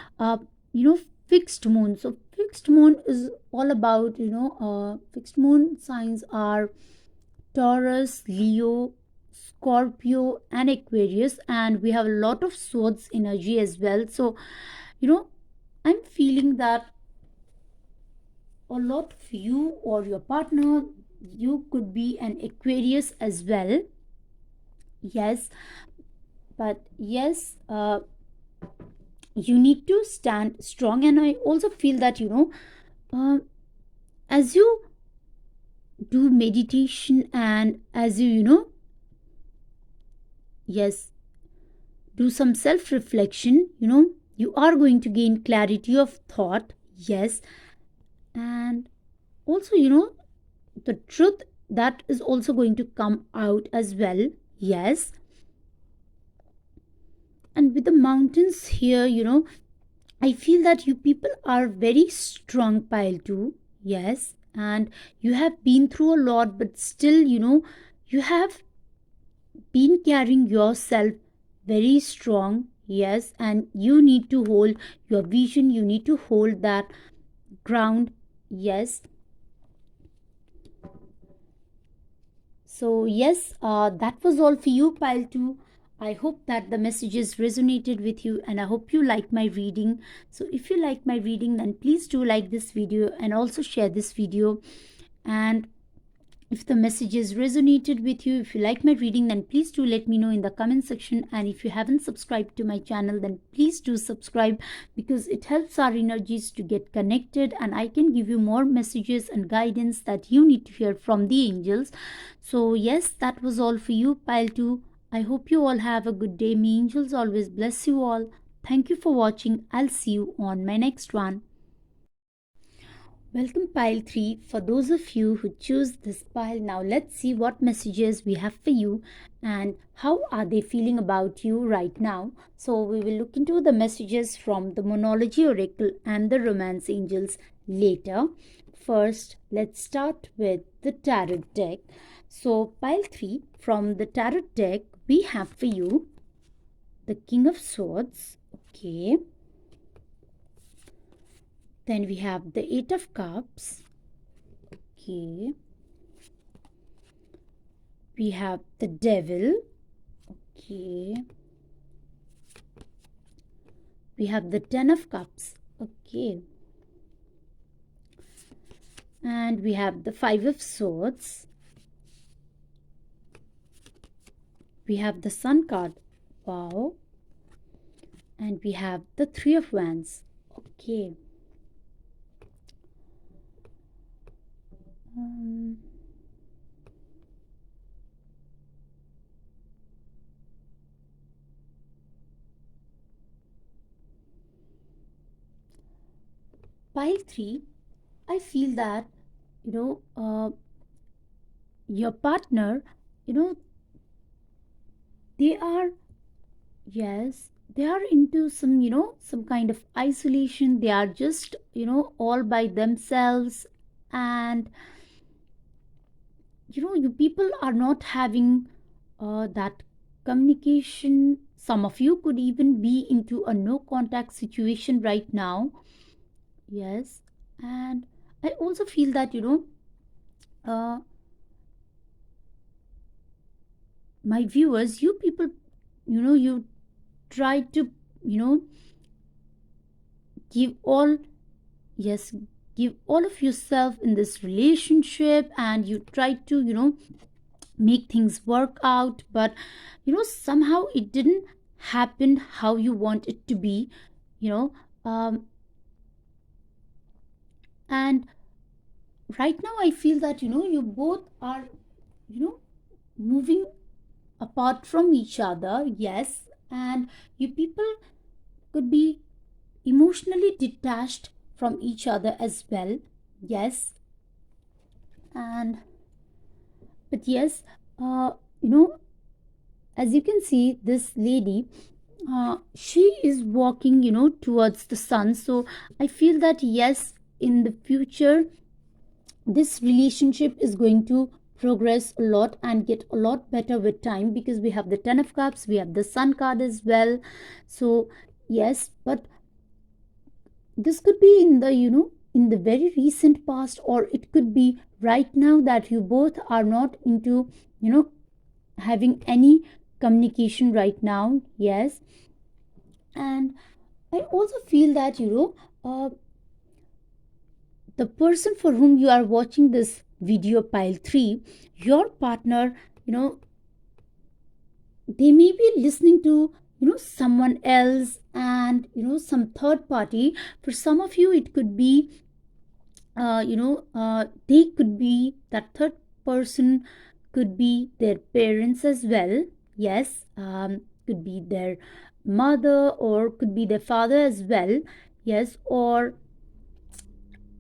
you know, fixed moon. So, fixed moon is all about, fixed moon signs are Taurus, Leo, Scorpio, and Aquarius, and we have a lot of swords energy as well. So, you know, I'm feeling that a lot of you or your partner, you could be an Aquarius as well. Yes, but yes, you need to stand strong, and I also feel that, uh, as you do meditation, and as you, yes, do some self reflection, you are going to gain clarity of thought. Yes. And also, the truth that is also going to come out as well. Yes. And with the mountains here, I feel that you people are very strong, pile 2. Yes. And you have been through a lot, but still, you have been carrying yourself very strong. Yes. And you need to hold your vision, you need to hold that ground. Yes. So yes, that was all for you, pile 2. I hope that the messages resonated with you, and I hope you like my reading. So if you like my reading, then please do like this video and also share this video. And if the messages resonated with you, if you like my reading, then please do let me know in the comment section. And if you haven't subscribed to my channel, then please do subscribe, because it helps our energies to get connected, and I can give you more messages and guidance that you need to hear from the angels. So yes, that was all for you, pile 2. I hope you all have a good day. May angels always bless you all. Thank you for watching. I'll see you on my next one. Welcome, pile 3. For those of you who choose this pile, now let's see what messages we have for you and how are they feeling about you right now. So we will look into the messages from the Monology Oracle and the Romance Angels later. First, let's start with the Tarot deck. So pile 3, from the Tarot deck, we have for you the King of Swords. Okay. Then we have the 8 of Cups. Okay. We have the Devil. Okay. We have the 10 of Cups. Okay. And we have the 5 of Swords. We have the Sun card. Wow. And we have the 3 of Wands. Okay. Pile 3, I feel that, your partner, they are, yes, they are into some, some kind of isolation. They are just, all by themselves. And, you people are not having that communication. Some of you could even be into a no contact situation right now. Yes. And I also feel that, my viewers, you people, you try to, give all, yes, give all of yourself in this relationship, and you try to, make things work out, but, somehow it didn't happen how you want it to be, and right now I feel that, you both are, moving apart from each other. Yes. And you people could be emotionally detached from each other as well. Yes. And but yes, as you can see, this lady, she is walking, towards the sun. So I feel that yes, in the future, this relationship is going to progress a lot and get a lot better with time, because we have the 10 of Cups, we have the Sun card as well. So yes, but this could be in the, in the very recent past, or it could be right now that you both are not into, having any communication right now. Yes. And I also feel that, the person for whom you are watching this video, pile 3, your partner, they may be listening to, someone else, and, some third party. For some of you, it could be, they could be, that third person could be their parents as well. Yes. Could be their mother, or could be their father as well. Yes, or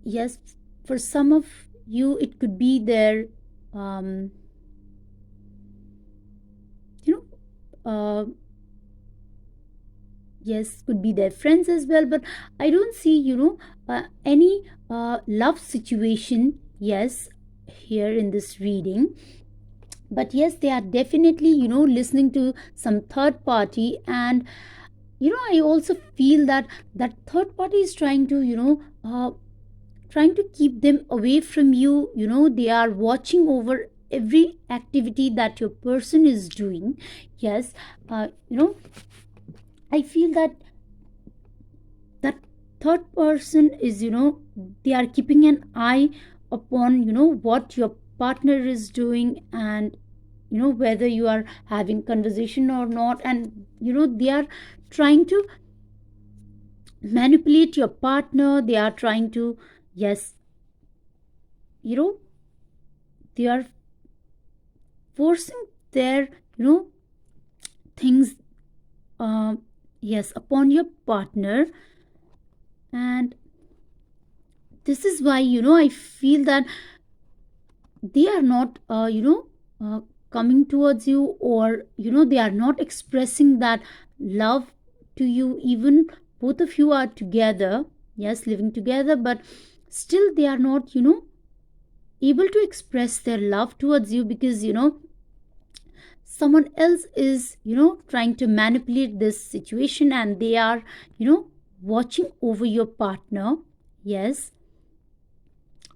yes, for some of you it could be their um you know yes, could be their friends as well. But I don't see any love situation, yes, here in this reading. But yes, they are definitely listening to some third party. And I also feel that that third party is trying to trying to keep them away from you. They are watching over every activity that your person is doing. Yes, I feel that that third person is they are keeping an eye upon what your partner is doing, and whether you are having conversation or not. And they are trying to manipulate your partner. They are trying to, yes, you know they are forcing their things, uh, yes, upon your partner. And this is why I feel that they are not coming towards you, or they are not expressing that love to you, even both of you are together, yes, living together. But still they are not able to express their love towards you, because someone else is trying to manipulate this situation, and they are watching over your partner. Yes,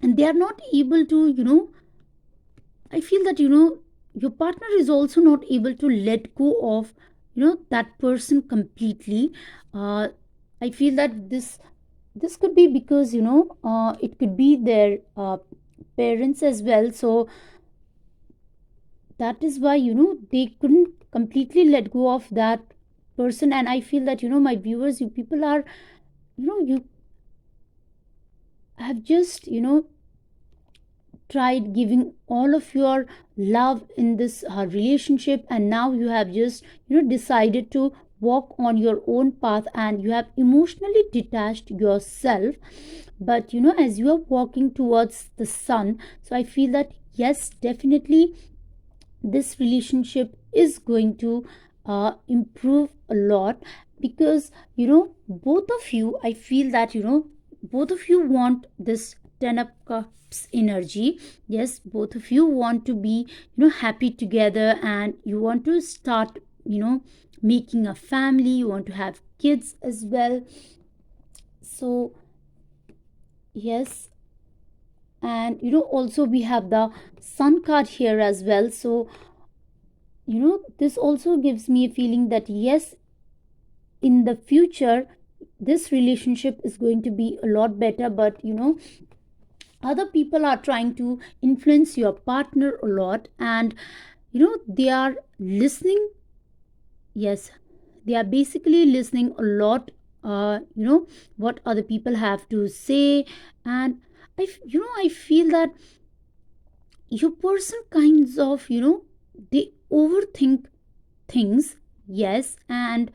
and they are not able to I feel that your partner is also not able to let go of that person completely. uh, I feel that this could be because it could be their parents as well. So that is why they couldn't completely let go of that person. And I feel that my viewers, you people are you have just tried giving all of your love in this relationship, and now you have just decided to walk on your own path, and you have emotionally detached yourself. But as you are walking towards the sun, so I feel that yes, definitely this relationship is going to improve a lot. Because both of you, I feel that both of you want this 10 of cups energy. Yes, both of you want to be happy together, and you want to start making a family, you want to have kids as well. So yes, and also we have the sun card here as well. So this also gives me a feeling that yes, in the future this relationship is going to be a lot better. But other people are trying to influence your partner a lot, and they are listening. Yes, they are basically listening a lot, what other people have to say. And I feel that your person kinds of they overthink things. Yes, and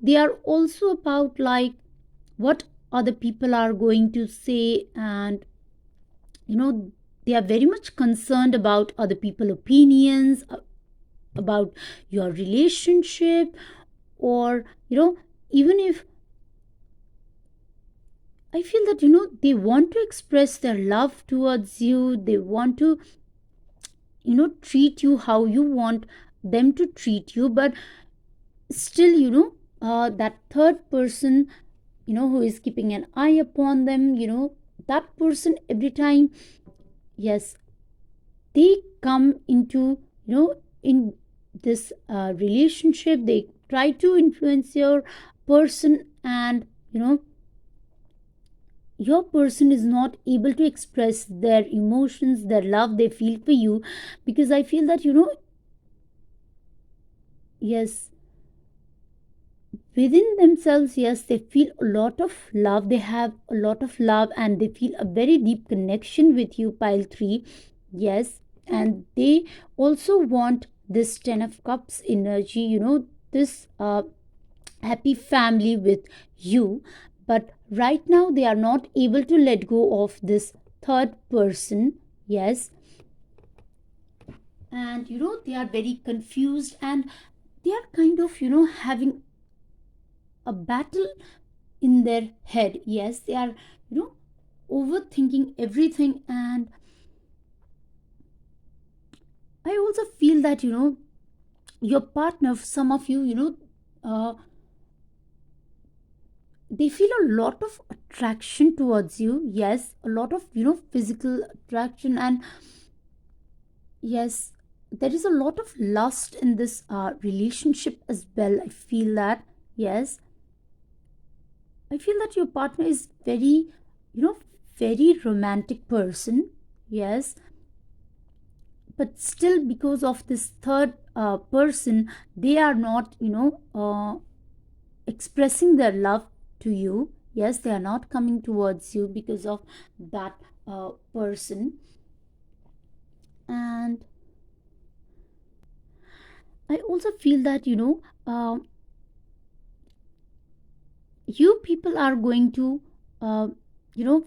they are also about like what other people are going to say. And they are very much concerned about other people opinions, about your relationship. Or even if I feel that they want to express their love towards you, they want to treat you how you want them to treat you. But still that third person who is keeping an eye upon them, that person every time, yes, they come into in this relationship, they try to influence your person. And your person is not able to express their emotions, their love they feel for you. Because I feel that yes, within themselves, yes, they feel a lot of love, they have a lot of love, and they feel a very deep connection with you, pile 3. Yes, and they also want this 10 of cups energy, this happy family with you, but right now they are not able to let go of this third person. Yes, and they are very confused, and they are kind of having a battle in their head. Yes, they are overthinking everything. And I also feel that your partner, some of you, uh, they feel a lot of attraction towards you. Yes, a lot of physical attraction. And yes, there is a lot of lust in this relationship as well, I feel that. Yes, I feel that your partner is very very romantic person. Yes, but still, because of this third person, they are not expressing their love to you. Yes, they are not coming towards you because of that person. And I also feel that you people are going to uh, you know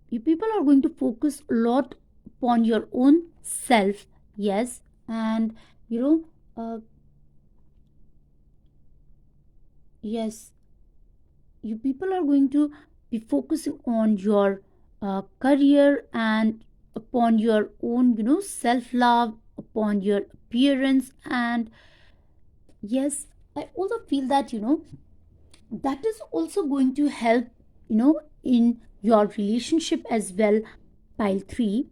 you people are going to focus a lot upon your own self. Yes, and you know yes, you people are going to be focusing on your career and upon your own self love, upon your appearance. And yes, I also feel that that is also going to help in your relationship as well, pile 3.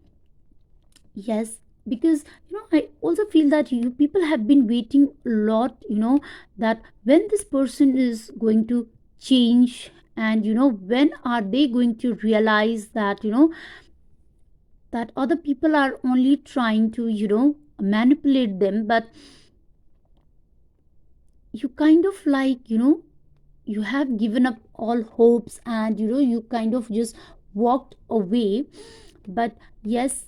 Yes, because I also feel that you people have been waiting a lot, that when this person is going to change, and when are they going to realize that that other people are only trying to manipulate them. But you kind of like you have given up all hopes, and you kind of just walked away. But yes,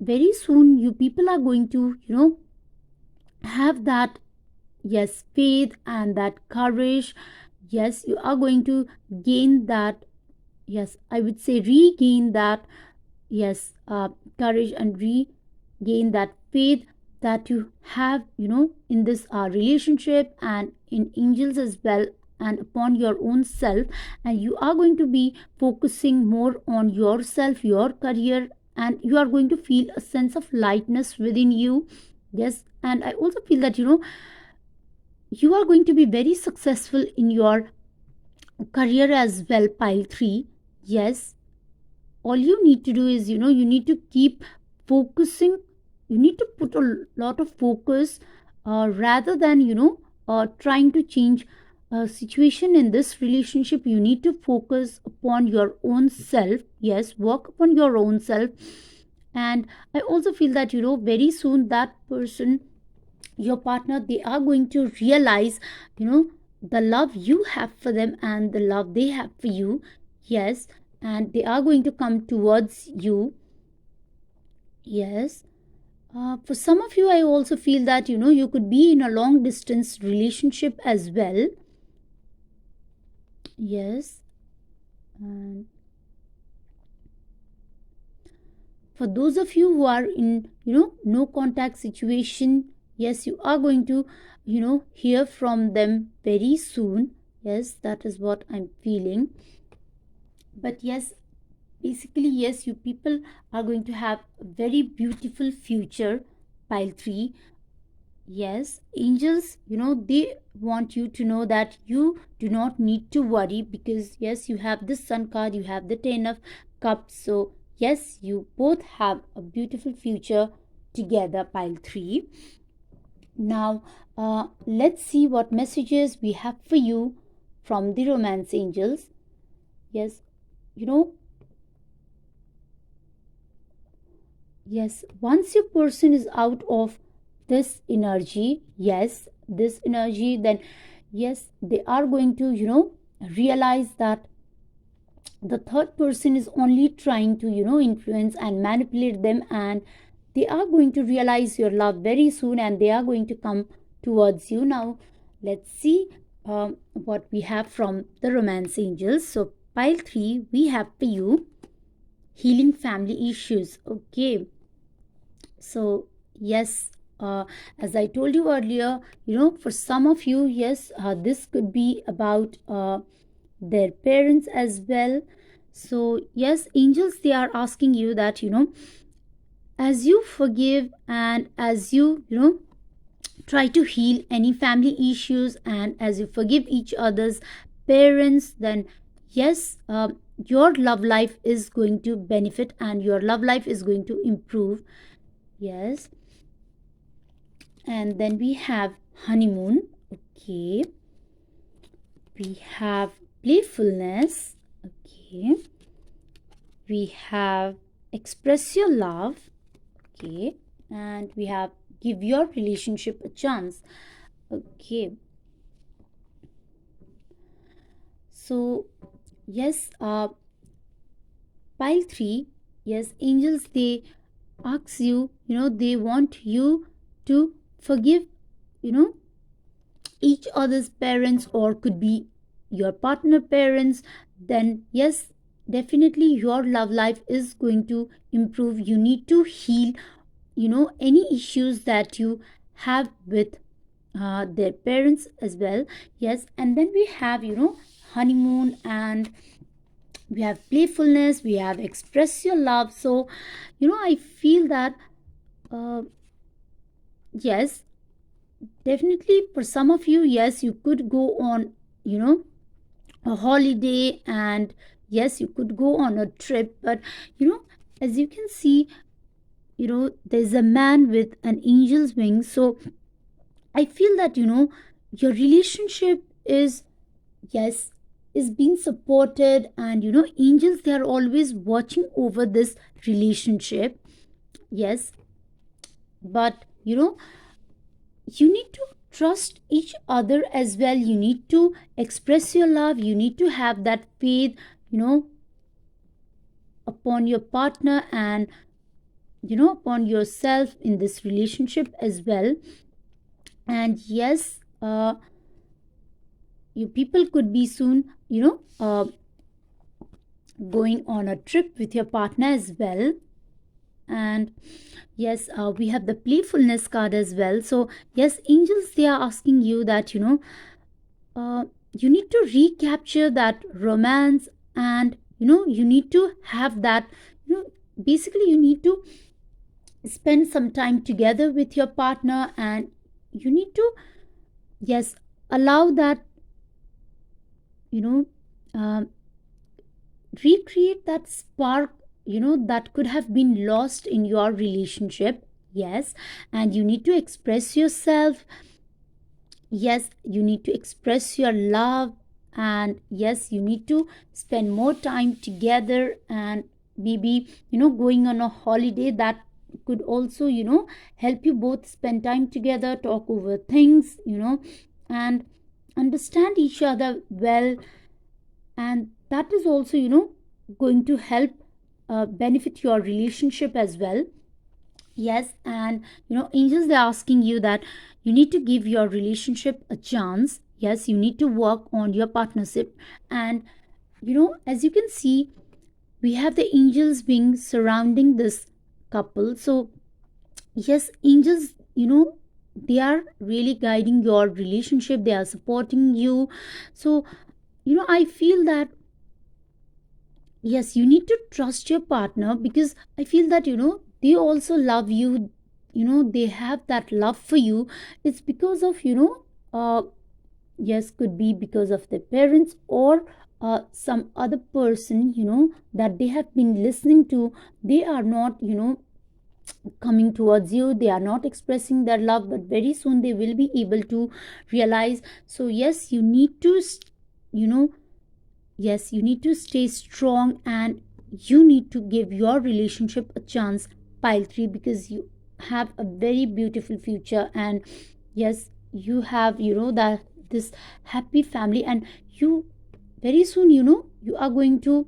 very soon you people are going to have that, yes, faith and that courage. Yes, you are going to gain that, yes, I would say regain that, yes, courage, and regain that faith that you have in this relationship and in angels as well, and upon your own self. And you are going to be focusing more on yourself, your career, and you are going to feel a sense of lightness within you. Yes, and I also feel that you are going to be very successful in your career as well, pile 3. Yes, all you need to do is you need to keep focusing. You need to put a lot of focus, rather than trying to change a situation in this relationship. You need to focus upon your own self. Yes, work upon your own self. And I also feel that very soon that person, your partner, they are going to realize the love you have for them and the love they have for you. Yes, and they are going to come towards you. Yes, for some of you, I also feel that you could be in a long distance relationship as well. Yes, and for those of you who are in no contact situation, yes, you are going to hear from them very soon. Yes, that is what I'm feeling. But yes, basically, yes, you people are going to have a very beautiful future, pile 3. Yes, angels, they want you to know that you do not need to worry, because yes, you have the sun card, you have the 10 of cups. So yes, you both have a beautiful future together, pile 3. Now let's see what messages we have for you from the romance angels. Yes, you know yes, once your person is out of this energy, yes, this energy, then yes, they are going to realize that the third person is only trying to influence and manipulate them. And they are going to realize your love very soon, and they are going to come towards you. Now let's see what we have from the romance angels. So pile 3, we have for you healing family issues. Okay, so yes, as I told you earlier, for some of you, yes, this could be about their parents as well. So yes, angels, they are asking you that, as you forgive and as you try to heal any family issues, and as you forgive each other's parents, then yes, your love life is going to benefit and your love life is going to improve. Yes. And then we have honeymoon. Okay, we have playfulness. Okay, we have express your love. Okay, and we have give your relationship a chance. Okay, so yes, pile 3, yes, angels, they ask you, they want you to forgive, you know each other's parents, or could be your partner parents. Then yes, definitely your love life is going to improve. You need to heal any issues that you have with their parents as well. Yes. And then we have honeymoon, and we have playfulness, we have express your love. So I feel that uh, yes, definitely for some of you, yes, you could go on a holiday, and yes, you could go on a trip. But as you can see, there's a man with an angel's wings. So I feel that your relationship is, yes, is being supported, and angels, they are always watching over this relationship. Yes. But you need to trust each other as well. You need to express your love. You need to have that faith upon your partner, and upon yourself in this relationship as well. And yes, you people could be soon going on a trip with your partner as well. And yes, we have the playfulness card as well. So yes, angels, they are asking you that you need to recapture that romance, and you need to have that, basically you need to spend some time together with your partner, and you need to, yes, allow that, you know um, recreate that spark that could have been lost in your relationship. Yes. And you need to express yourself. Yes, you need to express your love, and yes, you need to spend more time together, and maybe going on a holiday, that could also help you both spend time together, talk over things, and understand each other well. And that is also going to help benefit your relationship as well. Yes. And angels, they're asking you that you need to give your relationship a chance. Yes, you need to work on your partnership. And as you can see, we have the angels being surrounding this couple. So yes, angels, they are really guiding your relationship, they are supporting you. So I feel that yes, you need to trust your partner, because I feel that they also love you. They have that love for you. It's because of yes, could be because of their parents, or some other person that they have been listening to. They are not coming towards you, they are not expressing their love, but very soon they will be able to realize. So yes, you need to you know yes, you need to stay strong, and you need to give your relationship a chance, pile 3, because you have a very beautiful future. And yes, you have that this happy family, and you very soon you are going to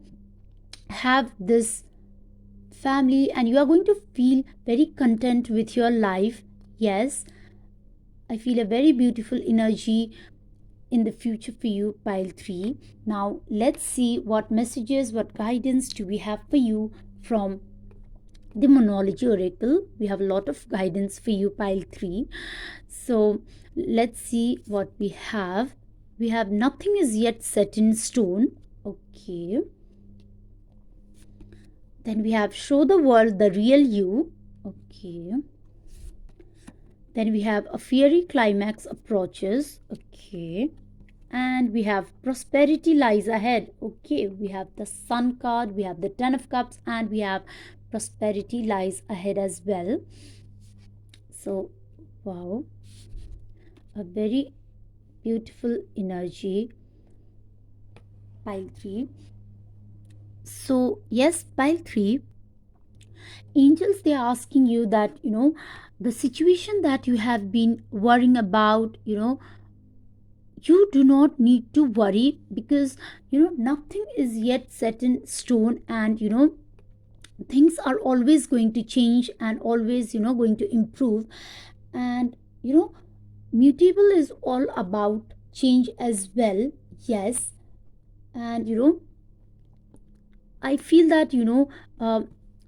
have this family, and you are going to feel very content with your life. Yes, I feel a very beautiful energy in the future for you, pile 3. Now let's see what messages, what guidance do we have for you from the Monology Oracle. We have a lot of guidance for you, pile 3. So let's see what we have. We have nothing is yet set in stone. Okay. Then we have show the world the real you. Okay. Then we have a fiery climax approaches. Okay. And we have prosperity lies ahead. Okay. We have the Sun card, we have the 10 of Cups, and we have prosperity lies ahead as well. So, wow. A very beautiful energy, pile 3. So, yes, pile 3. Angels, they are asking you that, the situation that you have been worrying about, you do not need to worry, because nothing is yet set in stone, and things are always going to change and always going to improve. And mutable is all about change as well. Yes. And I feel that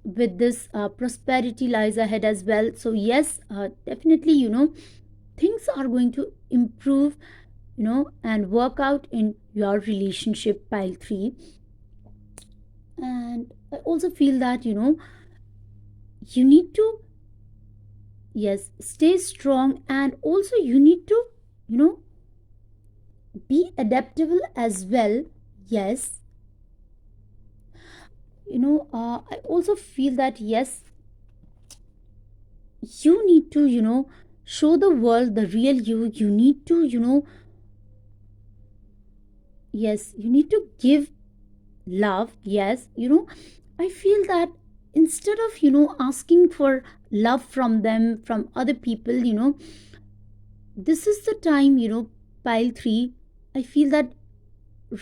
with this prosperity lies ahead as well. So yes, definitely things are going to improve and work out in your relationship, pile 3. And I also feel that you need to, yes, stay strong, and also you need to be adaptable as well. Yes. I also feel that yes, you need to show the world the real you. You need to yes, you need to give love. Yes. I feel that instead of asking for love from them, from other people, this is the time, pile 3. I feel that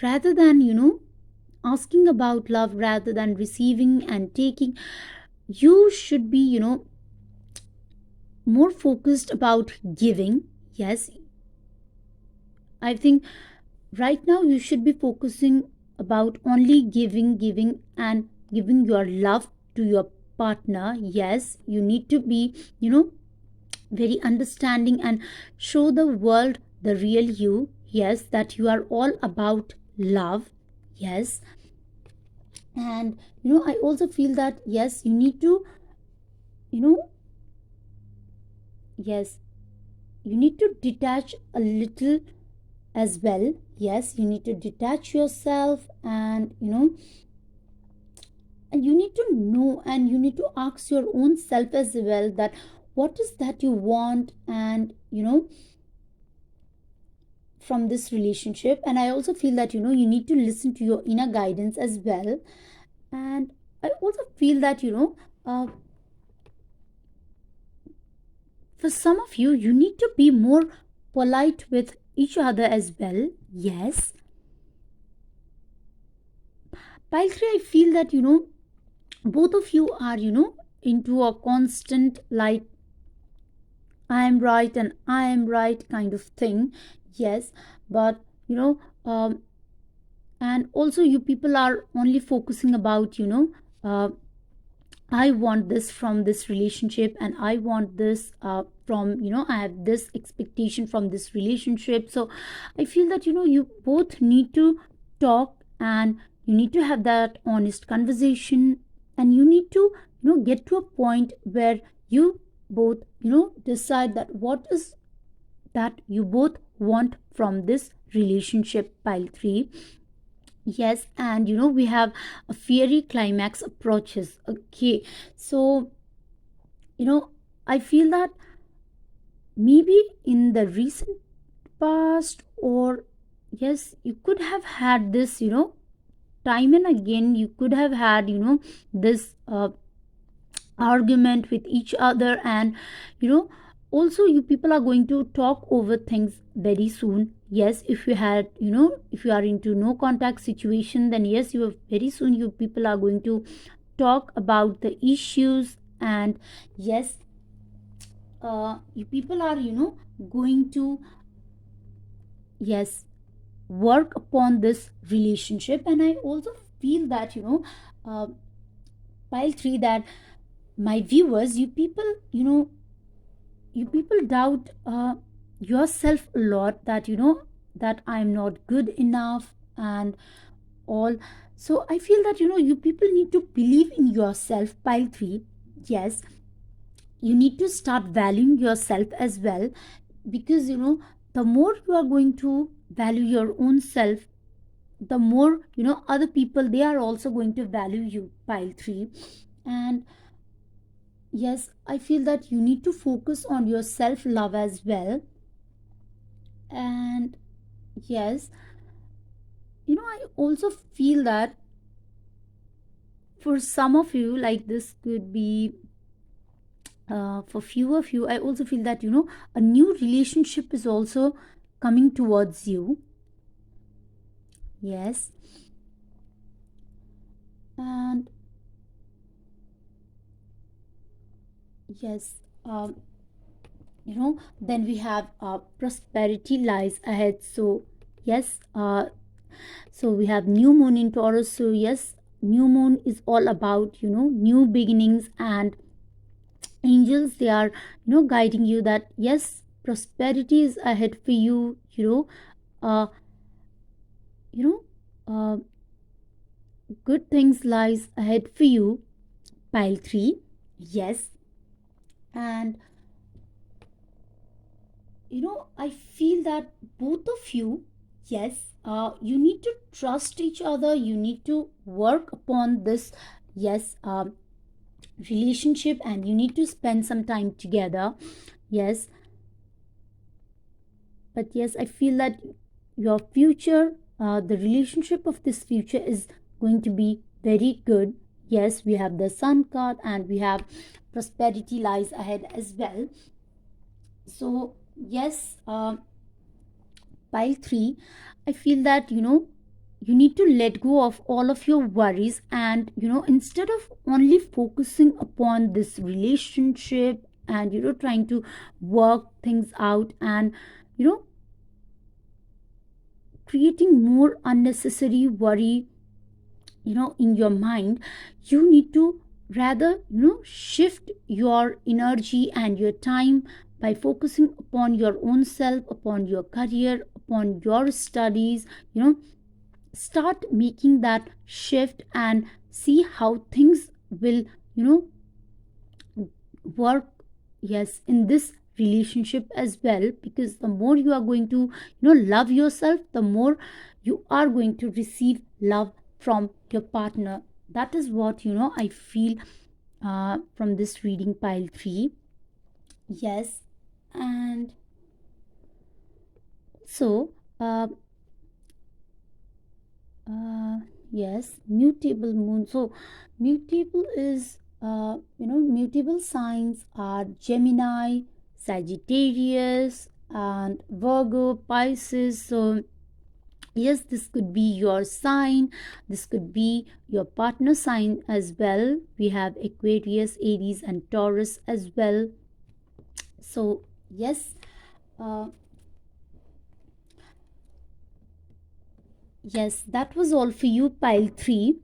rather than asking about love, rather than receiving and taking, you should be more focused about giving. Yes, I think right now you should be focusing about only giving and giving your love to your partner. Yes, you need to be very understanding and show the world the real you. Yes, that you are all about love. Yes. And I also feel that yes, you need to yes, you need to detach a little as well. Yes, you need to detach yourself, and and you need to know, and you need to ask your own self as well, that what is that you want, and from this relationship. And I also feel that you need to listen to your inner guidance as well. And I also feel that for some of you, you need to be more polite with each other as well. Yes. Pile 3, I feel that both of you are into a constant, like, I am right and I am right kind of thing. Yes. But and also you people are only focusing about I want this from this relationship, and I want this from I have this expectation from this relationship. So I feel that you both need to talk, and you need to have that honest conversation, and you need to get to a point where you both decide that what is that you both want from this relationship, pile 3. Yes. And we have a fiery climax approaches. Okay. So I feel that maybe in the recent past, or yes, you could have had this time and again, you could have had this argument with each other. And also you people are going to talk over things very soon. Yes, if you had if you are into no contact situation, then yes, you have very soon you people are going to talk about the issues. And yes, you people are going to yes work upon this relationship. And I also feel that, uh, pile 3, that my viewers, you people doubt yourself a lot, that that I'm not good enough and all. So I feel that you people need to believe in yourself, pile 3. Yes, you need to start valuing yourself as well, because the more you are going to value your own self, the more other people, they are also going to value you, pile 3. And yes, I feel that you need to focus on your self love as well. And yes, I also feel that for some of you, like this could be for few of you, I also feel that a new relationship is also coming towards you. Yes. And yes, then we have prosperity lies ahead. So yes, so we have new moon in Taurus. So yes, new moon is all about new beginnings, and angels, they are guiding you that yes, prosperity is ahead for you. Uh you know uh good things lies ahead for you, pile 3. Yes. And I feel that both of you, yes, you need to trust each other, you need to work upon this, yes, relationship, and you need to spend some time together. Yes. But yes, I feel that your future, the relationship of this future is going to be very good. Yes, we have the sun card, and we have prosperity lies ahead as well. So yes, pile 3, I feel that you need to let go of all of your worries, and instead of only focusing upon this relationship, and trying to work things out, and you know creating more unnecessary worry in your mind, you need to rather shift your energy and your time by focusing upon your own self, upon your career, upon your studies. Start making that shift and see how things will work, yes, in this relationship as well, because the more you are going to love yourself, the more you are going to receive love from your partner. That is what I feel from this reading, pile 3. Yes. And so uh, yes, mutable moon. So mutable is mutable signs are Gemini, Sagittarius, and Virgo, Pisces. So yes, this could be your sign, this could be your partner sign as well. We have Aquarius, Aries, and Taurus as well. So yes, uh, yes, that was all for you, pile 3.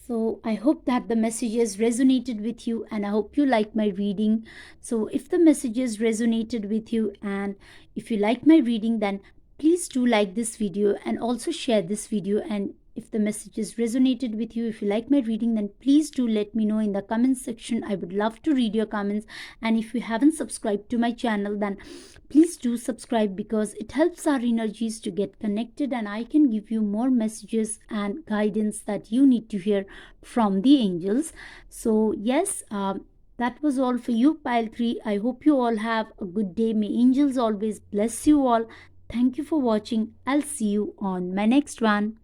So I hope that the messages resonated with you, and I hope you like my reading. So if the messages resonated with you, and if you like my reading, then please do like this video and also share this video. And if the messages resonated with you, if you like my reading, then please do let me know in the comment section. I would love to read your comments. And if you haven't subscribed to my channel, then please do subscribe, because it helps our energies to get connected, and I can give you more messages and guidance that you need to hear from the angels. So yes, that was all for you, pile 3. I hope you all have a good day. May angels always bless you all. Thank you for watching. I'll see you on my next one.